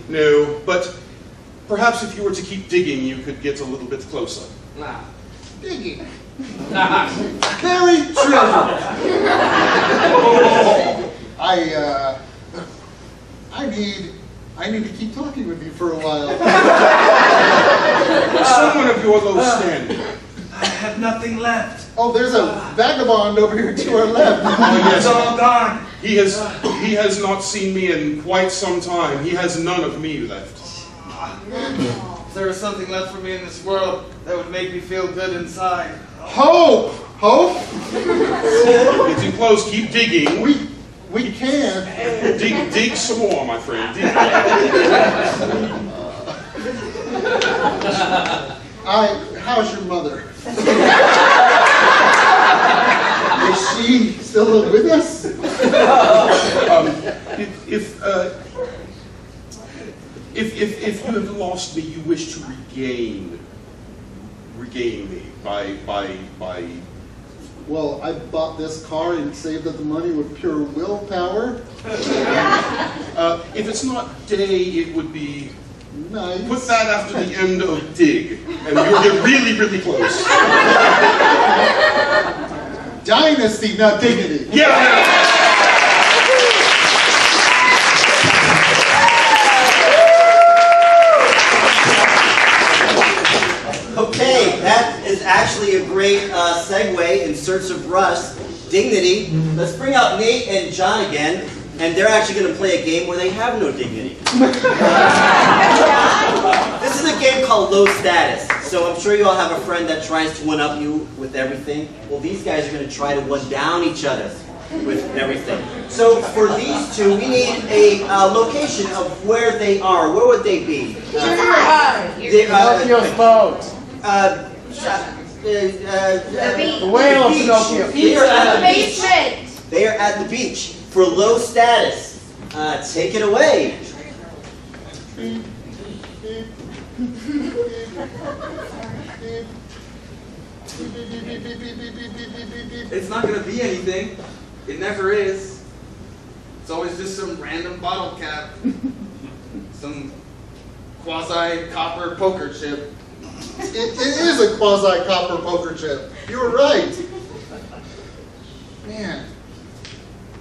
No, but perhaps if you were to keep digging, you could get a little bit closer. Digging. Buried treasure. I need to keep talking with you for a while. Someone of your low standing. I have nothing left. Oh, there's a vagabond over here to our left. Oh, yes. It's all gone. He has not seen me in quite some time. He has none of me left. If there was something left for me in this world that would make me feel good inside. Hope! Hope? Getting close, keep digging. We can. Dig some more, my friend. Dig. How's your mother? Is she still with us? If you have lost me, you wish to regain me by. Well, I bought this car and saved up the money with pure willpower. If it's not day, it would be. Nice. Put that after the end of dig, and you'll get really, really close. Dynasty, not dignity. Yeah. is actually a great segue in search of Russ. Dignity. Let's bring out Nate and John again, and they're actually going to play a game where they have no dignity. This is a game called Low Status. So I'm sure you all have a friend that tries to one-up you with everything. Well, these guys are going to try to one-down each other with everything. So for these two, we need a location of where they are. Where would they be? Pinocchio's boat. The whale of Pinocchio. basement. They are at the beach for low status. Take it away. It's not gonna be anything. It never is. It's always just some random bottle cap. Some quasi-copper poker chip. It is a quasi-copper poker chip. You were right. Man,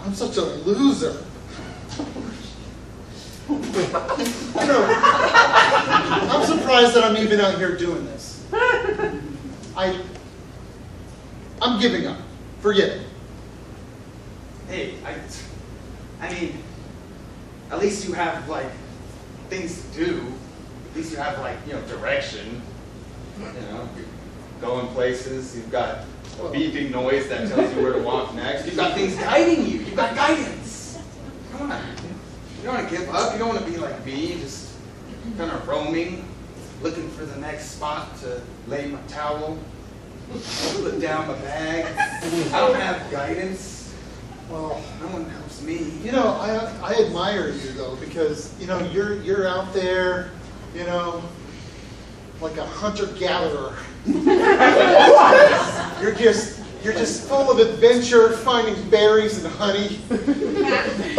I'm such a loser. You know, I'm surprised that I'm even out here doing this. I'm giving up. Forget it. Hey, I mean, at least you have like things to do. At least you have like, direction. You're going places. You've got a beeping noise that tells you where to walk next. You've got things guiding you. You've got guidance. Come on. You don't want to give up. You don't want to be like me, just kind of roaming, looking for the next spot to lay my towel, put down my bag. I don't have guidance. Well, no one helps me. I admire you though, because you're out there, like a hunter-gatherer. You're just full of adventure, finding berries and honey,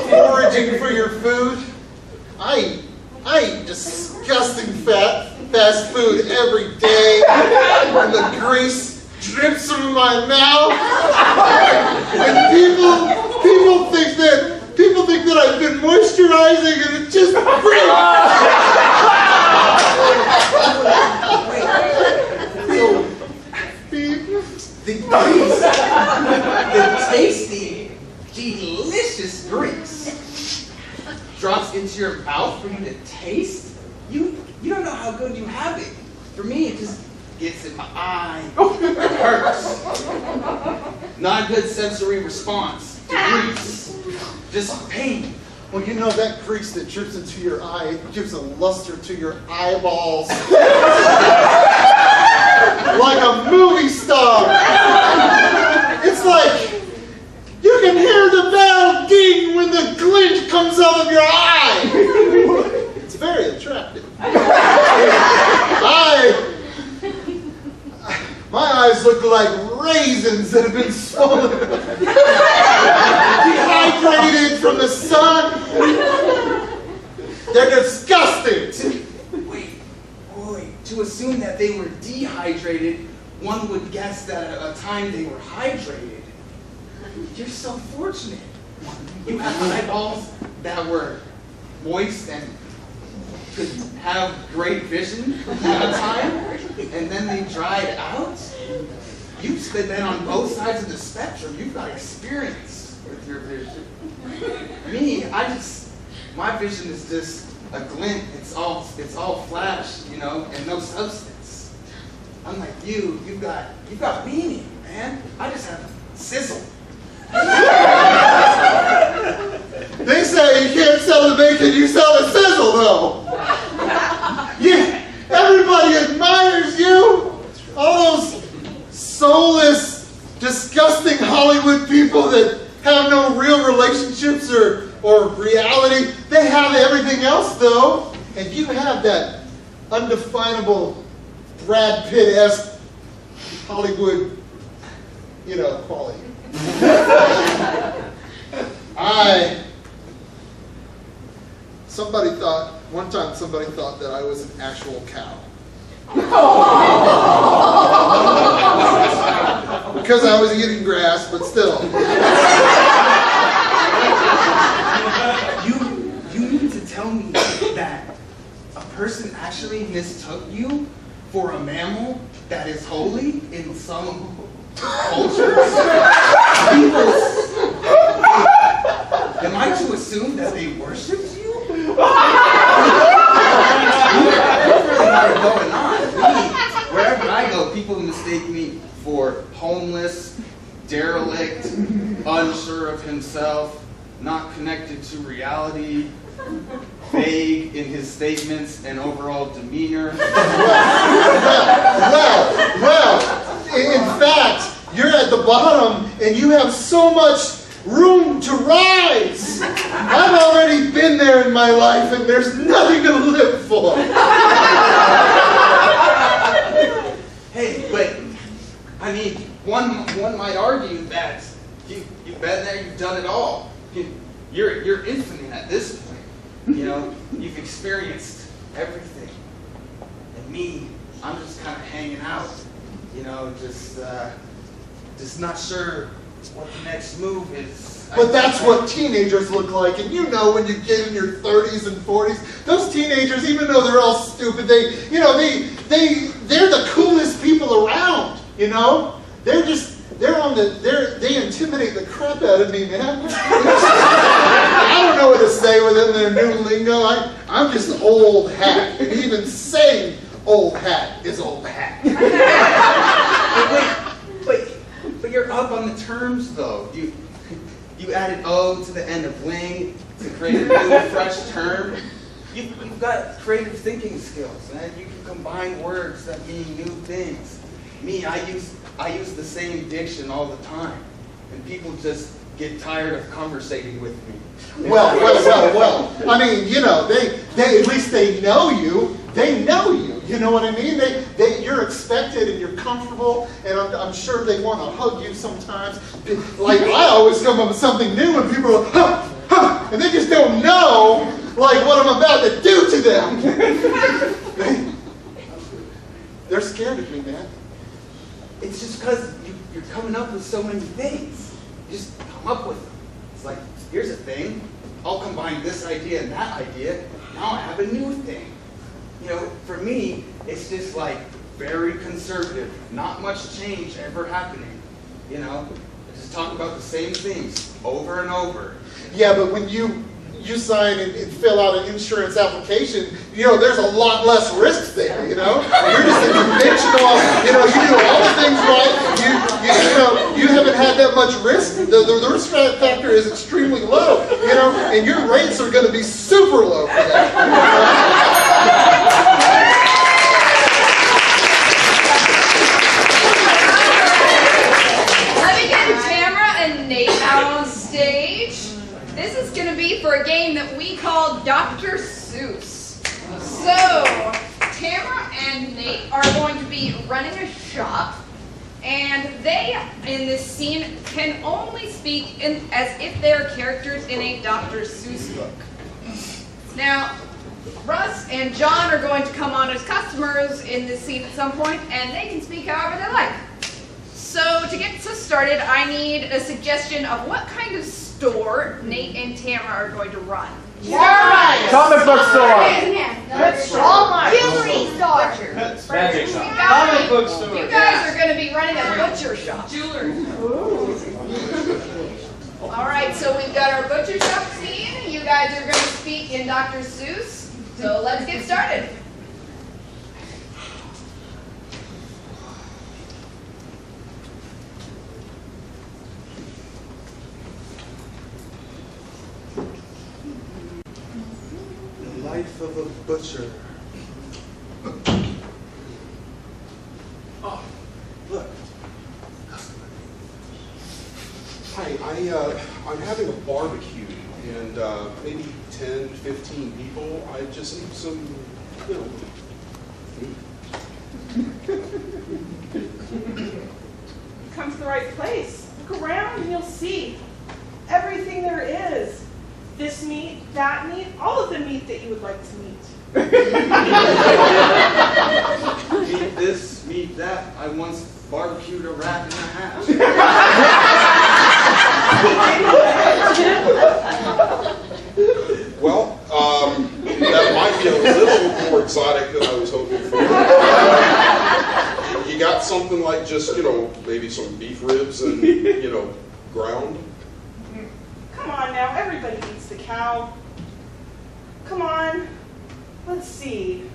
foraging for your food. I eat disgusting fast food every day, and the grease drips from my mouth. And people think that I've been moisturizing, and it just The tasty, delicious grease drops into your mouth for you to taste. You don't know how good you have it. For me, it just gets in my eye. It hurts. Not a good sensory response to grease. Just pain. Well, that grease that drips into your eye, it gives a luster to your eyeballs. Like a movie star. It's like you can hear the bell ding when the glint comes out of your eye. It's very attractive. My eyes look like raisins that have been swollen, dehydrated from the sun. They're disgusting. Wait, to assume that they were dehydrated, one would guess that at a time they were hydrated. You're so fortunate. You have eyeballs that were moist and could have great vision at a time, and then they dried out. You've been on both sides of the spectrum. You've got experience with your vision. Me, my vision is just a glint. It's all flash, and no substance. Unlike you, you've got meaning, man. I just have sizzle. They say you can't sell the bacon, you sell the sizzle, though. Yeah, everybody admires you. All those soulless, disgusting Hollywood people that have no real relationships or reality. They have everything else, though. And you have that undefinable Brad Pitt-esque Hollywood, quality. One time somebody thought that I was an actual cow. Because I was eating grass, but still. You mean to tell me that a person actually mistook you for a mammal that is holy in some cultures? Am I to assume that they worship you? That's really not going on. Wherever I go, people mistake me for homeless, derelict, unsure of himself, not connected to reality, vague in his statements and overall demeanor. Well, in fact, you're at the bottom and you have so much room to rise. I've already been there in my life and there's nothing to live for. Hey, but, I mean, one might argue that you've been there, you've done it all. You're infinite at this point. You know, you've experienced everything. And me, I'm just kind of hanging out. You know, just not sure what the next move is. But that's what teenagers look like, and you know when you get in your 30s and 40s, those teenagers, even though they're all stupid, they're the coolest people around, you know? They intimidate the crap out of me, man. I don't know what to say within their new lingo. I'm just an old hat, and even saying old hat is old hat. But you're up on the terms, though. You added O to the end of wing to create a new, fresh term. You've got creative thinking skills, man. You can combine words that mean new things. Me, I use the same diction all the time, and people just get tired of conversating with me. Well. I mean, you know, they at least they know you. They know you. You know what I mean? You're expected and you're comfortable, and I'm sure they want to hug you sometimes. Like I always come up with something new, and people are like, huh, and they just don't know like what I'm about to do to them. They're scared of me, man. It's just because you're coming up with so many things. You just come up with them. It's like, here's a thing. I'll combine this idea and that idea. Now I have a new thing. You know, for me, it's just like very conservative. Not much change ever happening. You know, I just talk about the same things over and over. Yeah, but when you sign and fill out an insurance application, you know, there's a lot less risks there, you know? You're just a conventional, you know, you do all the things right, you haven't had that much risk. The risk factor is extremely low, you know, and your rates are going to be super low for that. Let me get Tamara and Nate out on stage. This is going to be for a game that we call Dr. Seuss. So, Tamara and Nate are going to be running a shop, and they, in this scene, can only speak as if they are characters in a Dr. Seuss book. Now, Russ and John are going to come on as customers in this scene at some point, and they can speak however they like. So, to get us started, I need a suggestion of what kind of store Nate and Tamara are going to run. Comic book store. Walmart. Jewelry store. Magic shop. Comic book store. You guys are going to be running a butcher shop. Jewelry. All right, so we've got our butcher shop scene. You guys are going to speak in Dr. Seuss. So let's get started. Life of a butcher. Oh, look. Hi, I'm having a barbecue, and maybe 10, 15 people. I just need some, you know, You come to the right place. Look around and you'll see everything there is. This meat, that meat, all of the meat that you would like to meet. Meat this, meat that. I once barbecued a rat and a half. well, that might be a little more exotic than I was hoping for. You something like just, maybe some beef ribs and, ground? Come on now, everybody eats the cow. Come on, let's see.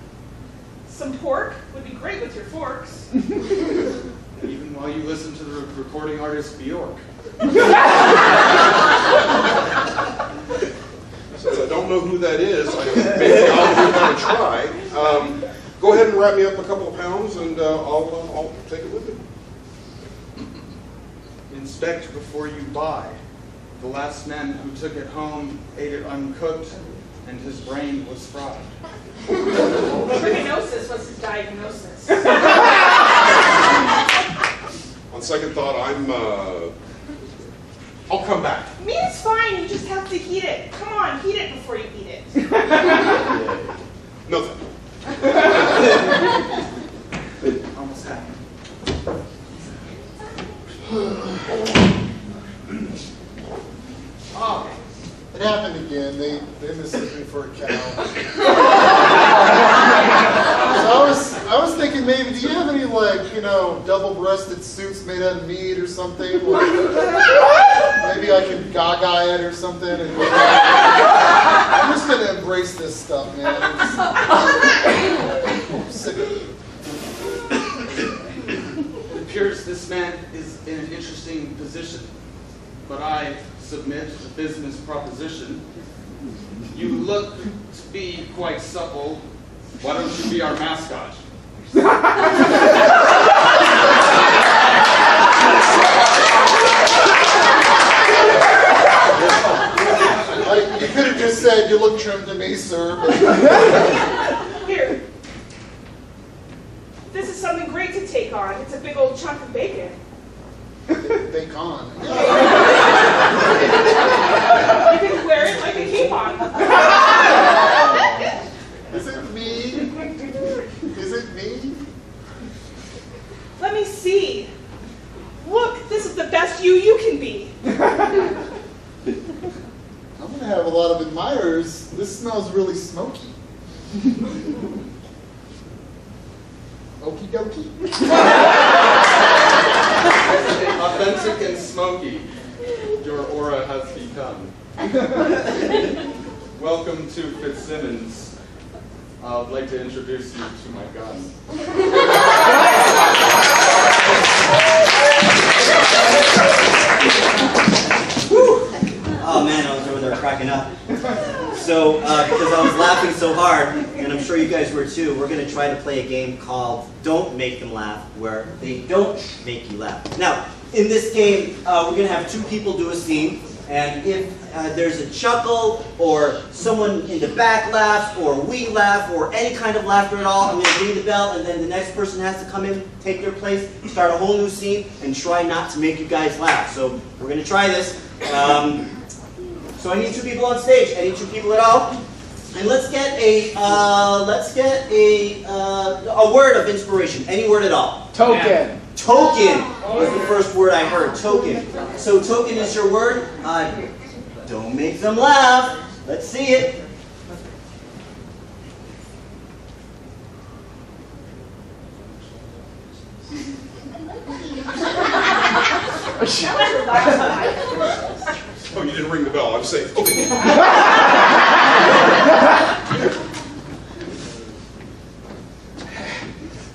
Some pork would be great with your forks. Even while you listen to the recording artist Bjork. Since I don't know who that is, maybe I'll give that a try. Go ahead and wrap me up a couple of pounds, and I'll take it with me. Inspect before you buy. The last man who took it home ate it uncooked, and his brain was fried. Trichinosis was his diagnosis. On second thought, I'll come back. Meat's fine, you just have to heat it. Come on, heat it before you eat it. No, thank you. Almost happened. Oh, it happened again. They mistook me for a cow. So I was thinking, maybe, do you have any double-breasted suits made out of meat or something? Maybe I can gaga it or something. I'm just gonna embrace this stuff, man. I'm sick of it. It appears this man is in an interesting position, but I submit a business proposition. You look to be quite supple. Why don't you be our mascot? You could have just said, you look trim to me, sir. But... Here. This is something great to take on. It's a big old chunk of bacon. Bacon. You can wear it like a cape-on. Is it me? Is it me? Let me see. Look, this is the best you can be. I'm going to have a lot of admirers. This smells really smoky. Okie dokie. Authentic and smoky, your aura has become. Welcome to Fitzsimmons. I'd like to introduce you to my gun. Oh man, I was over there cracking up. So, because I was laughing so hard, and I'm sure you guys were too, we're going to try to play a game called Don't Make Them Laugh, where they don't make you laugh. Now, in this game, we're going to have two people do a scene, and if there's a chuckle, or someone in the back laughs, or we laugh, or any kind of laughter at all, I'm going to ring the bell, and then the next person has to come in, take their place, start a whole new scene, and try not to make you guys laugh. So, we're going to try this. So I need two people on stage. I need two people at all, and let's get a word of inspiration. Any word at all. Token. Yeah. Token was the first word I heard. Token. So token is your word. Don't make them laugh. Let's see it. Oh, you didn't ring the bell. I'm safe. Okay.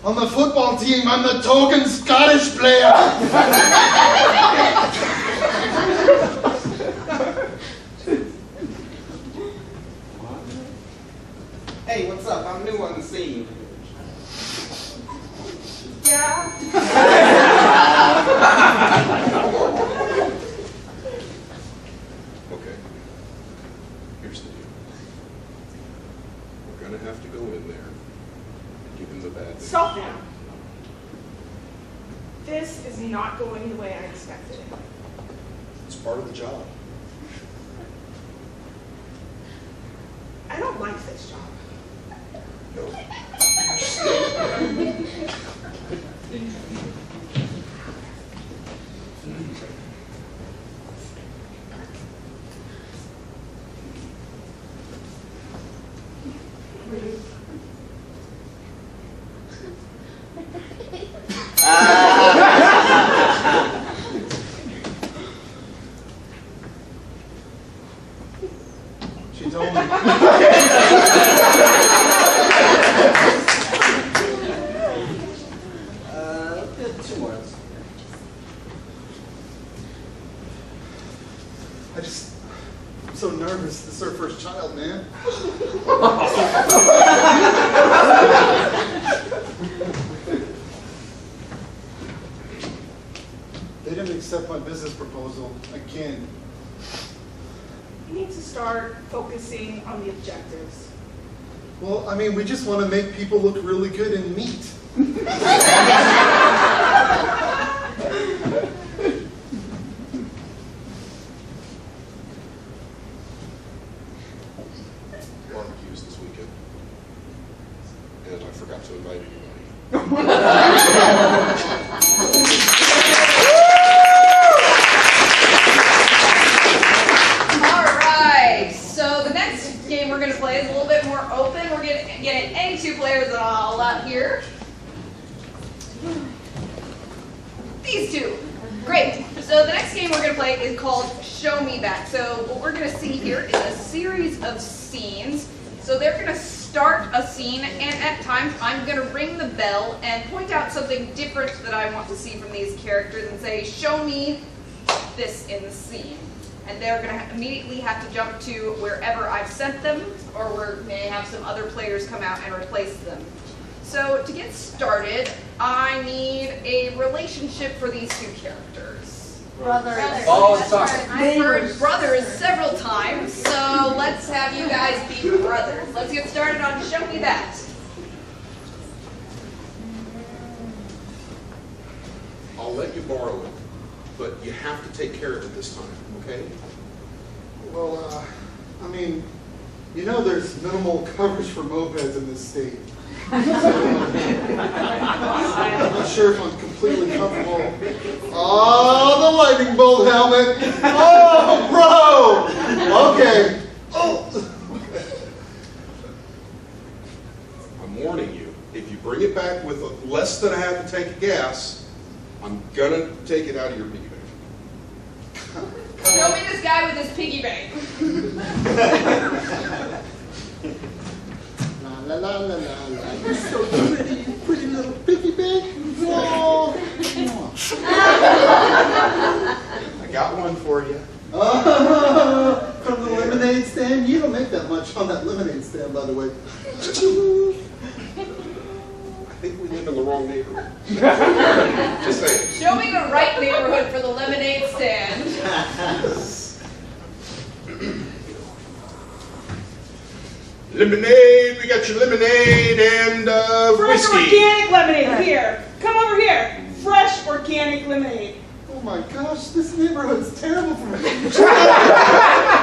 On the football team, I'm the token Scottish player. Hey, what's up? I'm new on the scene. Yeah. Okay. Here's the deal. We're going to have to go in there and give him the bad news. Stop now. This is not going the way I expected it. It's part of the job. I don't like this job. No. I'm so nervous. This is our first child, man. They didn't accept my business proposal again. You need to start focusing on the objectives. Well, I mean, we just want to make people look really good in meat. Barbecues this weekend. And I forgot to invite anybody. So the next game we're going to play is a little bit more open. We're going to get any two players all out here. These two. Great. So the next game we're going to play is called Show Me That. So what we're going to see here is a series of scenes. So they're going to start a scene, and at times I'm going to ring the bell and point out something different that I want to see from these characters and say, show me this in the scene. And they're going to immediately have to jump to wherever I've sent them, or we may have some other players come out and replace them. So to get started, I need a relationship for these two characters. Brothers. Oh, sorry. I've heard brothers several times, so let's have you guys be brothers. Let's get started on Show Me That. I'll let you borrow it, but you have to take care of it this time, okay? Well, I mean, you know there's minimal coverage for mopeds in this state. So, I'm not sure if I'm completely comfortable. Oh, the lightning bolt helmet! Oh, bro! Okay. Oh. I'm warning you, if you bring it back with less than a half a tank of gas, I'm gonna take it out of your piggy bank. Show me this guy with his piggy bank. La la la la la la. You're so pretty, pretty little piggy bank. Oh. I got one for you. From the lemonade stand? You don't make that much on that lemonade stand, by the way. I think we live in the wrong neighborhood. Just saying. Show me the right neighborhood for the lemonade stand. Lemonade, we got your lemonade and Fresh whiskey. organic lemonade here. Come over here. Fresh organic lemonade. Oh my gosh, this neighborhood's terrible for me.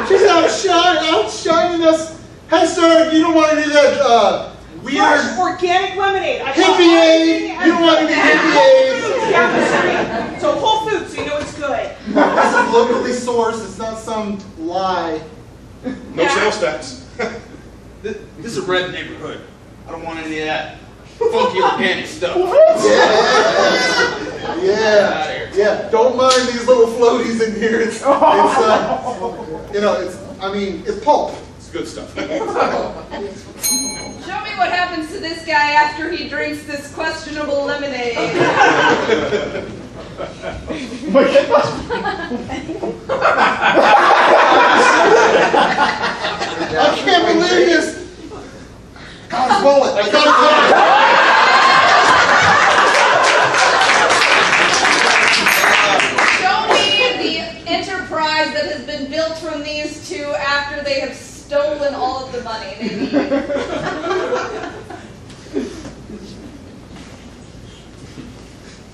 She's outshining us. Hey, sir, you don't want any of that weird Fresh organic lemonade. I hippie aid. You don't want any hippie aid. Down the street. So Whole Foods, so you know it's good. This is locally sourced. It's not some lie. No sales tax. This is a red neighborhood. I don't want any of that funky organic stuff. Yeah. Don't mind these little floaties in here. It's it's pulp. It's good stuff. Show me what happens to this guy after he drinks this questionable lemonade. Oh my gosh. I can't believe this. God's wallet. I got Show me the enterprise that has been built from these two after they have stolen all of the money they need.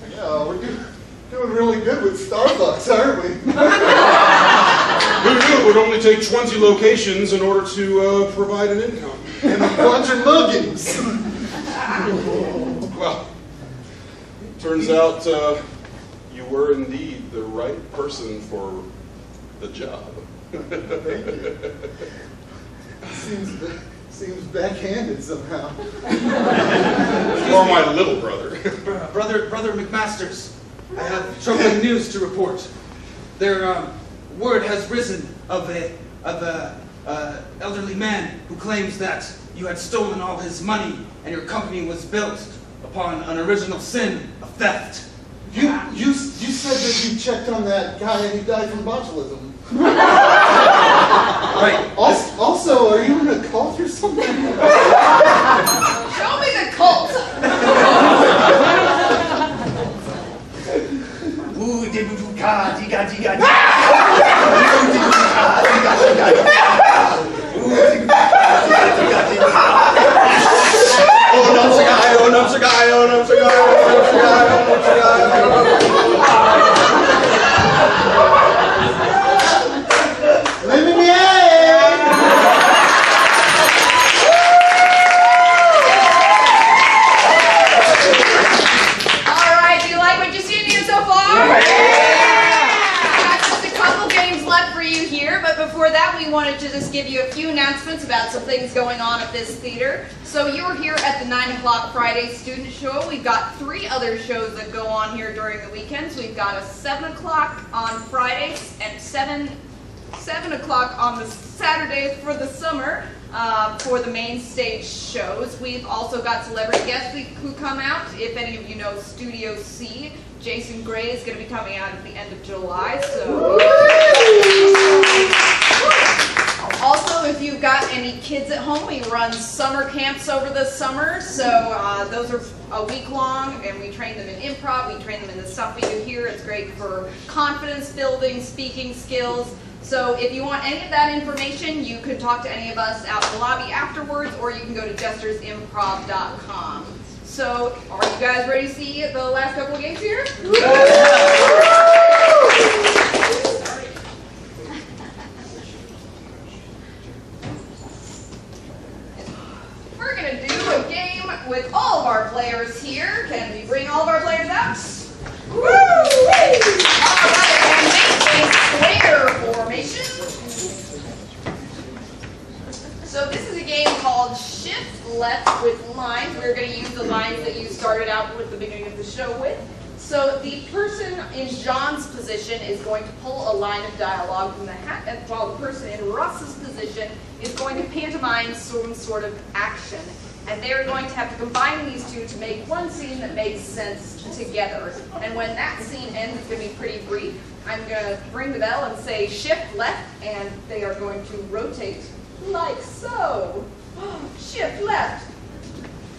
Yeah, we're doing really good with Starbucks, aren't we? We knew it would only take 20 locations in order to provide an income. And a bunch of muggings. Well, turns out you were indeed the right person for the job. Seems backhanded somehow. Or my little brother. Brother McMasters, I have troubling news to report. Their word has risen of a elderly man who claims that you had stolen all his money and your company was built upon an original sin of theft. You said that you checked on that guy who died from botulism. Right. Also, are you in a cult or something? Show me the cult. Ooh, diga, diga, diga. Oh, no, cigar, oh, no, cigar, oh, no, cigar, oh, no, cigar, oh, no, cigar. Let me All right, do you like what you've seen here so far? Yeah! Just a couple games left for you here, but before that we wanted to just give you a few announcements about some things going on at this theater. So you were here at the 9 o'clock Friday student show. We've got 3 other shows that go on here during the weekends. We've got a 7 o'clock on Fridays and 7 o'clock on the Saturdays for the summer for the main stage shows. We've also got celebrity guests who come out. If any of you know Studio C, Jason Gray is going to be coming out at the end of July. So, also, if you've got any kids at home, we run summer camps over the summer. So those are a week long, and we train them in improv. We train them in the stuff we do here. It's great for confidence building, speaking skills. So if you want any of that information, you can talk to any of us out in the lobby afterwards, or you can go to JesterZimprov.com. So, are you guys ready to see the last couple of games here? We're going to do a game with all of our players here. Can we bring all of our players out? Woo! All right, and make a square formation. So this is a game called Shift Left with lines. We're going to use the lines that you started out with the beginning of the show with. So the person in John's position is going to pull a line of dialogue from the hat, and while the person in Russ's position is going to pantomime some sort of action. And they're going to have to combine these two to make one scene that makes sense together. And when that scene ends, it's going to be pretty brief. I'm going to ring the bell and say shift left, and they are going to rotate like so. Shift left.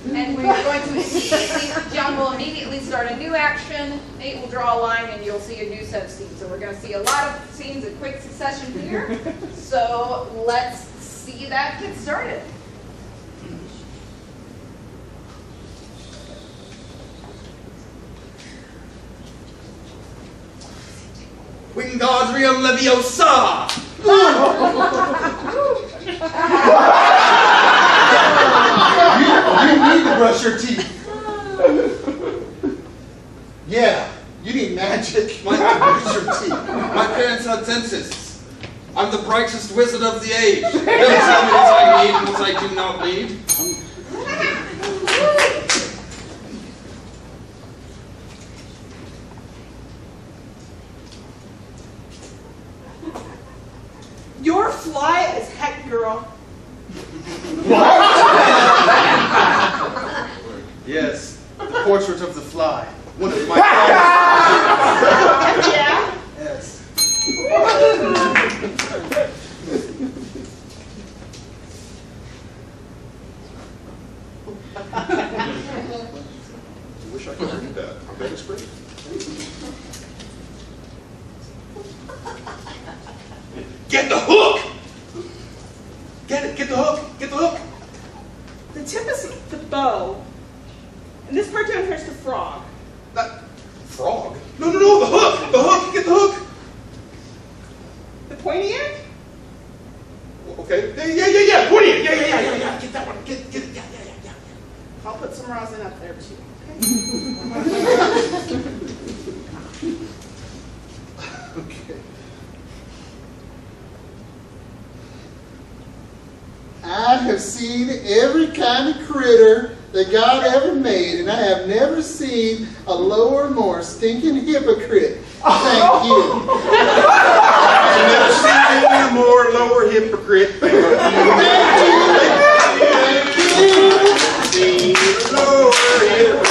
And we're going to immediately, John will immediately start a new action, Nate will draw a line, and you'll see a new set of scenes. So we're going to see a lot of scenes in quick succession here. So let's see that get started. Wingardium Leviosa! You need to brush your teeth. Yeah, you need magic. My parents are dentists. I'm the brightest wizard of the age. They'll tell me what I need and what I do not need. You're fly as heck, girl. Yes, the portrait of the fly. One of my Yeah? Yes. I wish I could read that. I bet it's great. Get the hook! Get it, get the hook, get the hook! The tip is the bow, and this part down here is the frog. Frog? No, the hook, get the hook! The pointy end? Okay, yeah, pointy it, yeah, get that one, get it, yeah. I'll put some rosin up there too. Okay. I have seen every kind of critter that God ever made, and I have never seen a lower, more stinking hypocrite. Thank you. I've never seen any more lower hypocrite. Thank you. Lower hypocrite.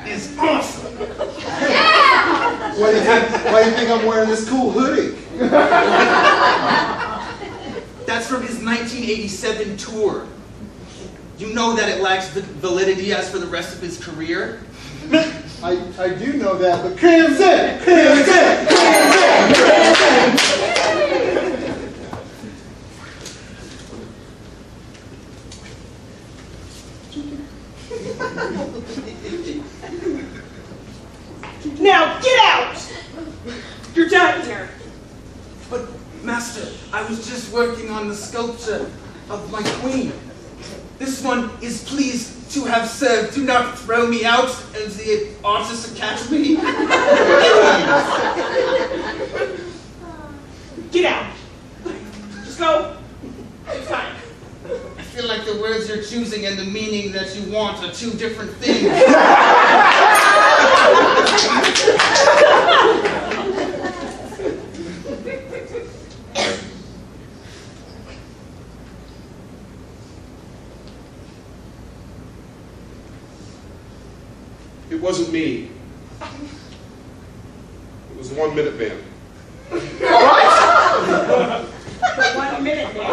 is awesome. Yeah! Why do you think I'm wearing this cool hoodie? That's from his 1987 tour. You know that it lacks validity as for the rest of his career? I do know that, but Crimson! Crimson! Crimson! Now get out! You're done here. But, Master, I was just working on the sculpture of my queen. This one is pleased to have served. Do not throw me out as the Artist Academy. Get out. Just go. It's fine. I feel like the words you're choosing and the meaning that you want are two different things. It wasn't me. It was 1 Minute Man. The 1 minute man. I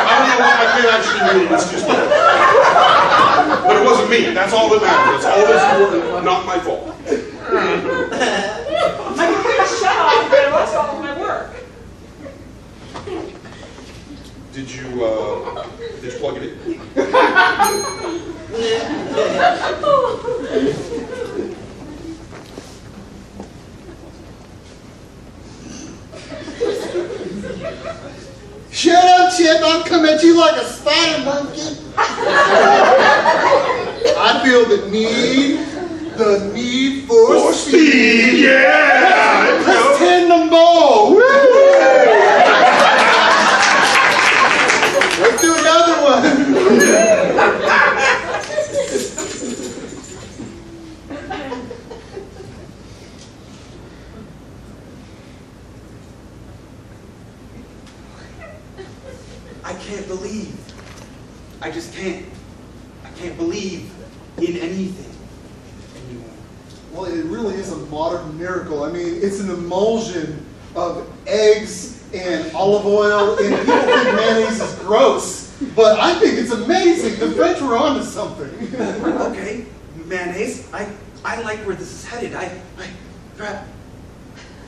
don't know what my kid actually means. It's just, but it wasn't me. That's all that matters. That's all that's important. Not my fault. I can really shut off, but I lost all of my work. Did you plug it in? Shut up, Chip. I'll come at you like a spider monkey. I feel the need for speed. Yeah! Let's tend them both. Let's do another one. I can't believe. I just can't. I can't believe in anything anymore. Well, it really is a modern miracle. I mean, it's an emulsion of eggs and olive oil, and people think mayonnaise is gross, but I think it's amazing. The French were onto something. Okay, mayonnaise. I like where this is headed.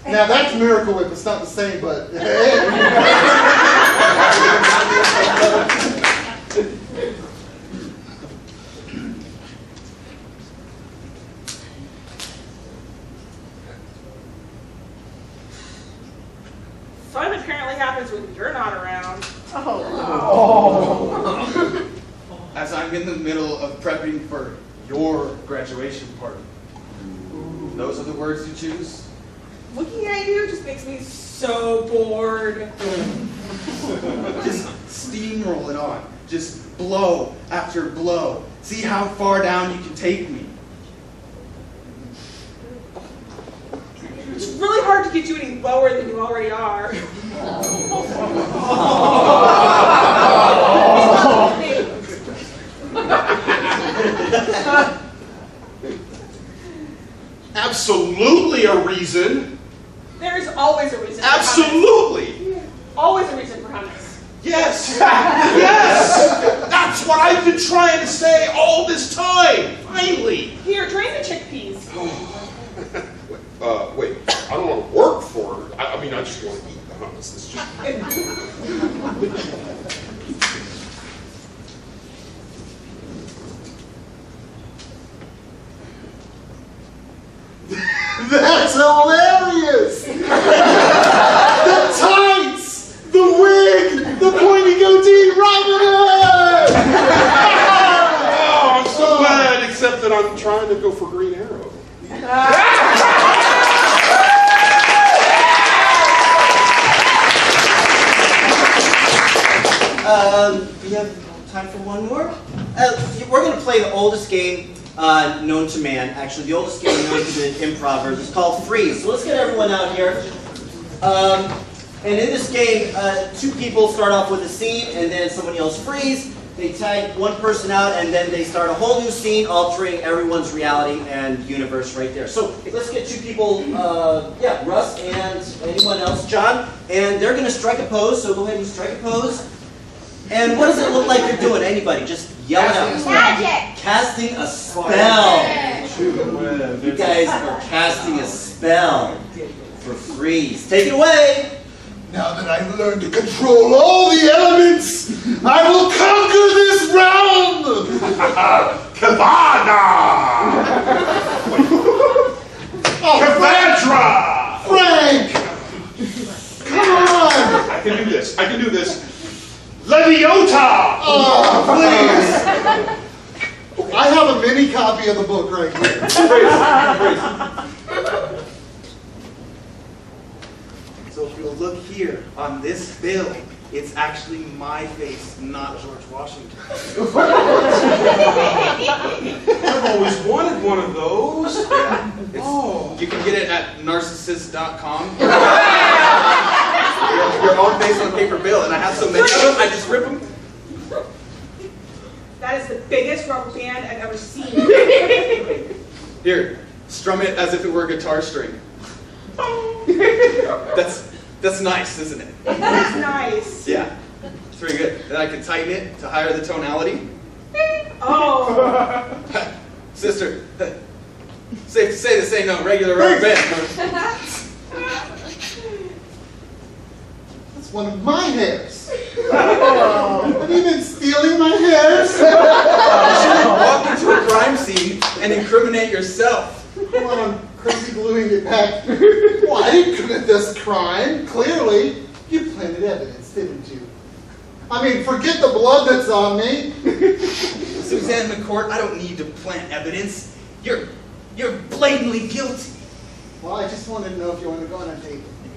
Now that's miracle if it's not the same, but hey. Fun apparently happens when you're not around. As I'm in the middle of prepping for your graduation party. Those are the words you choose? Looking at you just makes me so bored. Just steamroll it on. Just blow after blow. See how far down you can take me. It's really hard to get you any lower than you already are. Absolutely a reason. There is always a reason. Absolutely. Always a reason for hummus. Yes. Yes. That's what I've been trying to say all this time. Finally. Here, drain the chickpeas. Wait. I don't want to work for her. I mean, I just want to eat the hummus. It's just. That's hilarious! The tights! The wig! The pointy goatee! Robin Hood! Oh, I'm so glad, except that I'm trying to go for Green Arrow. We have time for one more. We're going to play the oldest game known to man. Actually, the oldest game known to the improvers. It's called Freeze. So let's get everyone out here. And in this game, two people start off with a scene, and then someone yells freeze. They tag one person out, and then they start a whole new scene, altering everyone's reality and universe right there. So let's get two people, Russ and anyone else, John, and they're going to strike a pose. So go ahead and strike a pose. And what does it look like you're doing? Anybody, just yell it out. Magic. Casting a spell. You guys are casting a spell for freeze. Take it away. Now that I've learned to control all the elements, I will conquer this realm! Kavana! Kavandra! Frank! Come on! I can do this. I can do this. Leviota! Oh, please! I have a mini copy of the book right here. So if you'll look here on this bill, it's actually my face, not George Washington. I've always wanted one of those. Oh. You can get it at narcissist.com. Your own face on a paper bill, and I have so many of them, I just rip them. That is the biggest rubber band I've ever seen. Here, strum it as if it were a guitar string. That's nice, isn't it? That's nice. Yeah, it's pretty good. Then I can tighten it to higher the tonality. Oh. Sister, safe to say this ain't no regular rubber band. That's one of my hairs. Have you been stealing my hairs? You shouldn't walk into a crime scene and incriminate yourself. Come on, I'm crazy gluing it back. Well, I didn't commit this crime. Clearly, you planted evidence, didn't you? I mean, forget the blood that's on me. Suzanne McCourt, I don't need to plant evidence. You're blatantly guilty. Well, I just wanted to know if you want to go on a date with me.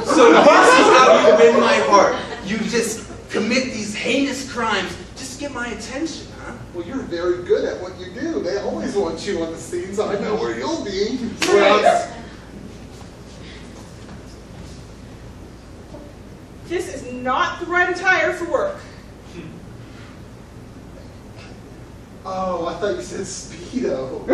So this is how you win my heart. You just commit these heinous crimes just to get my attention, huh? Well, you're very good at what you do. They always want you on the scene, so I know where you'll be. This is not the right attire for work. Oh, I thought you said Speedo.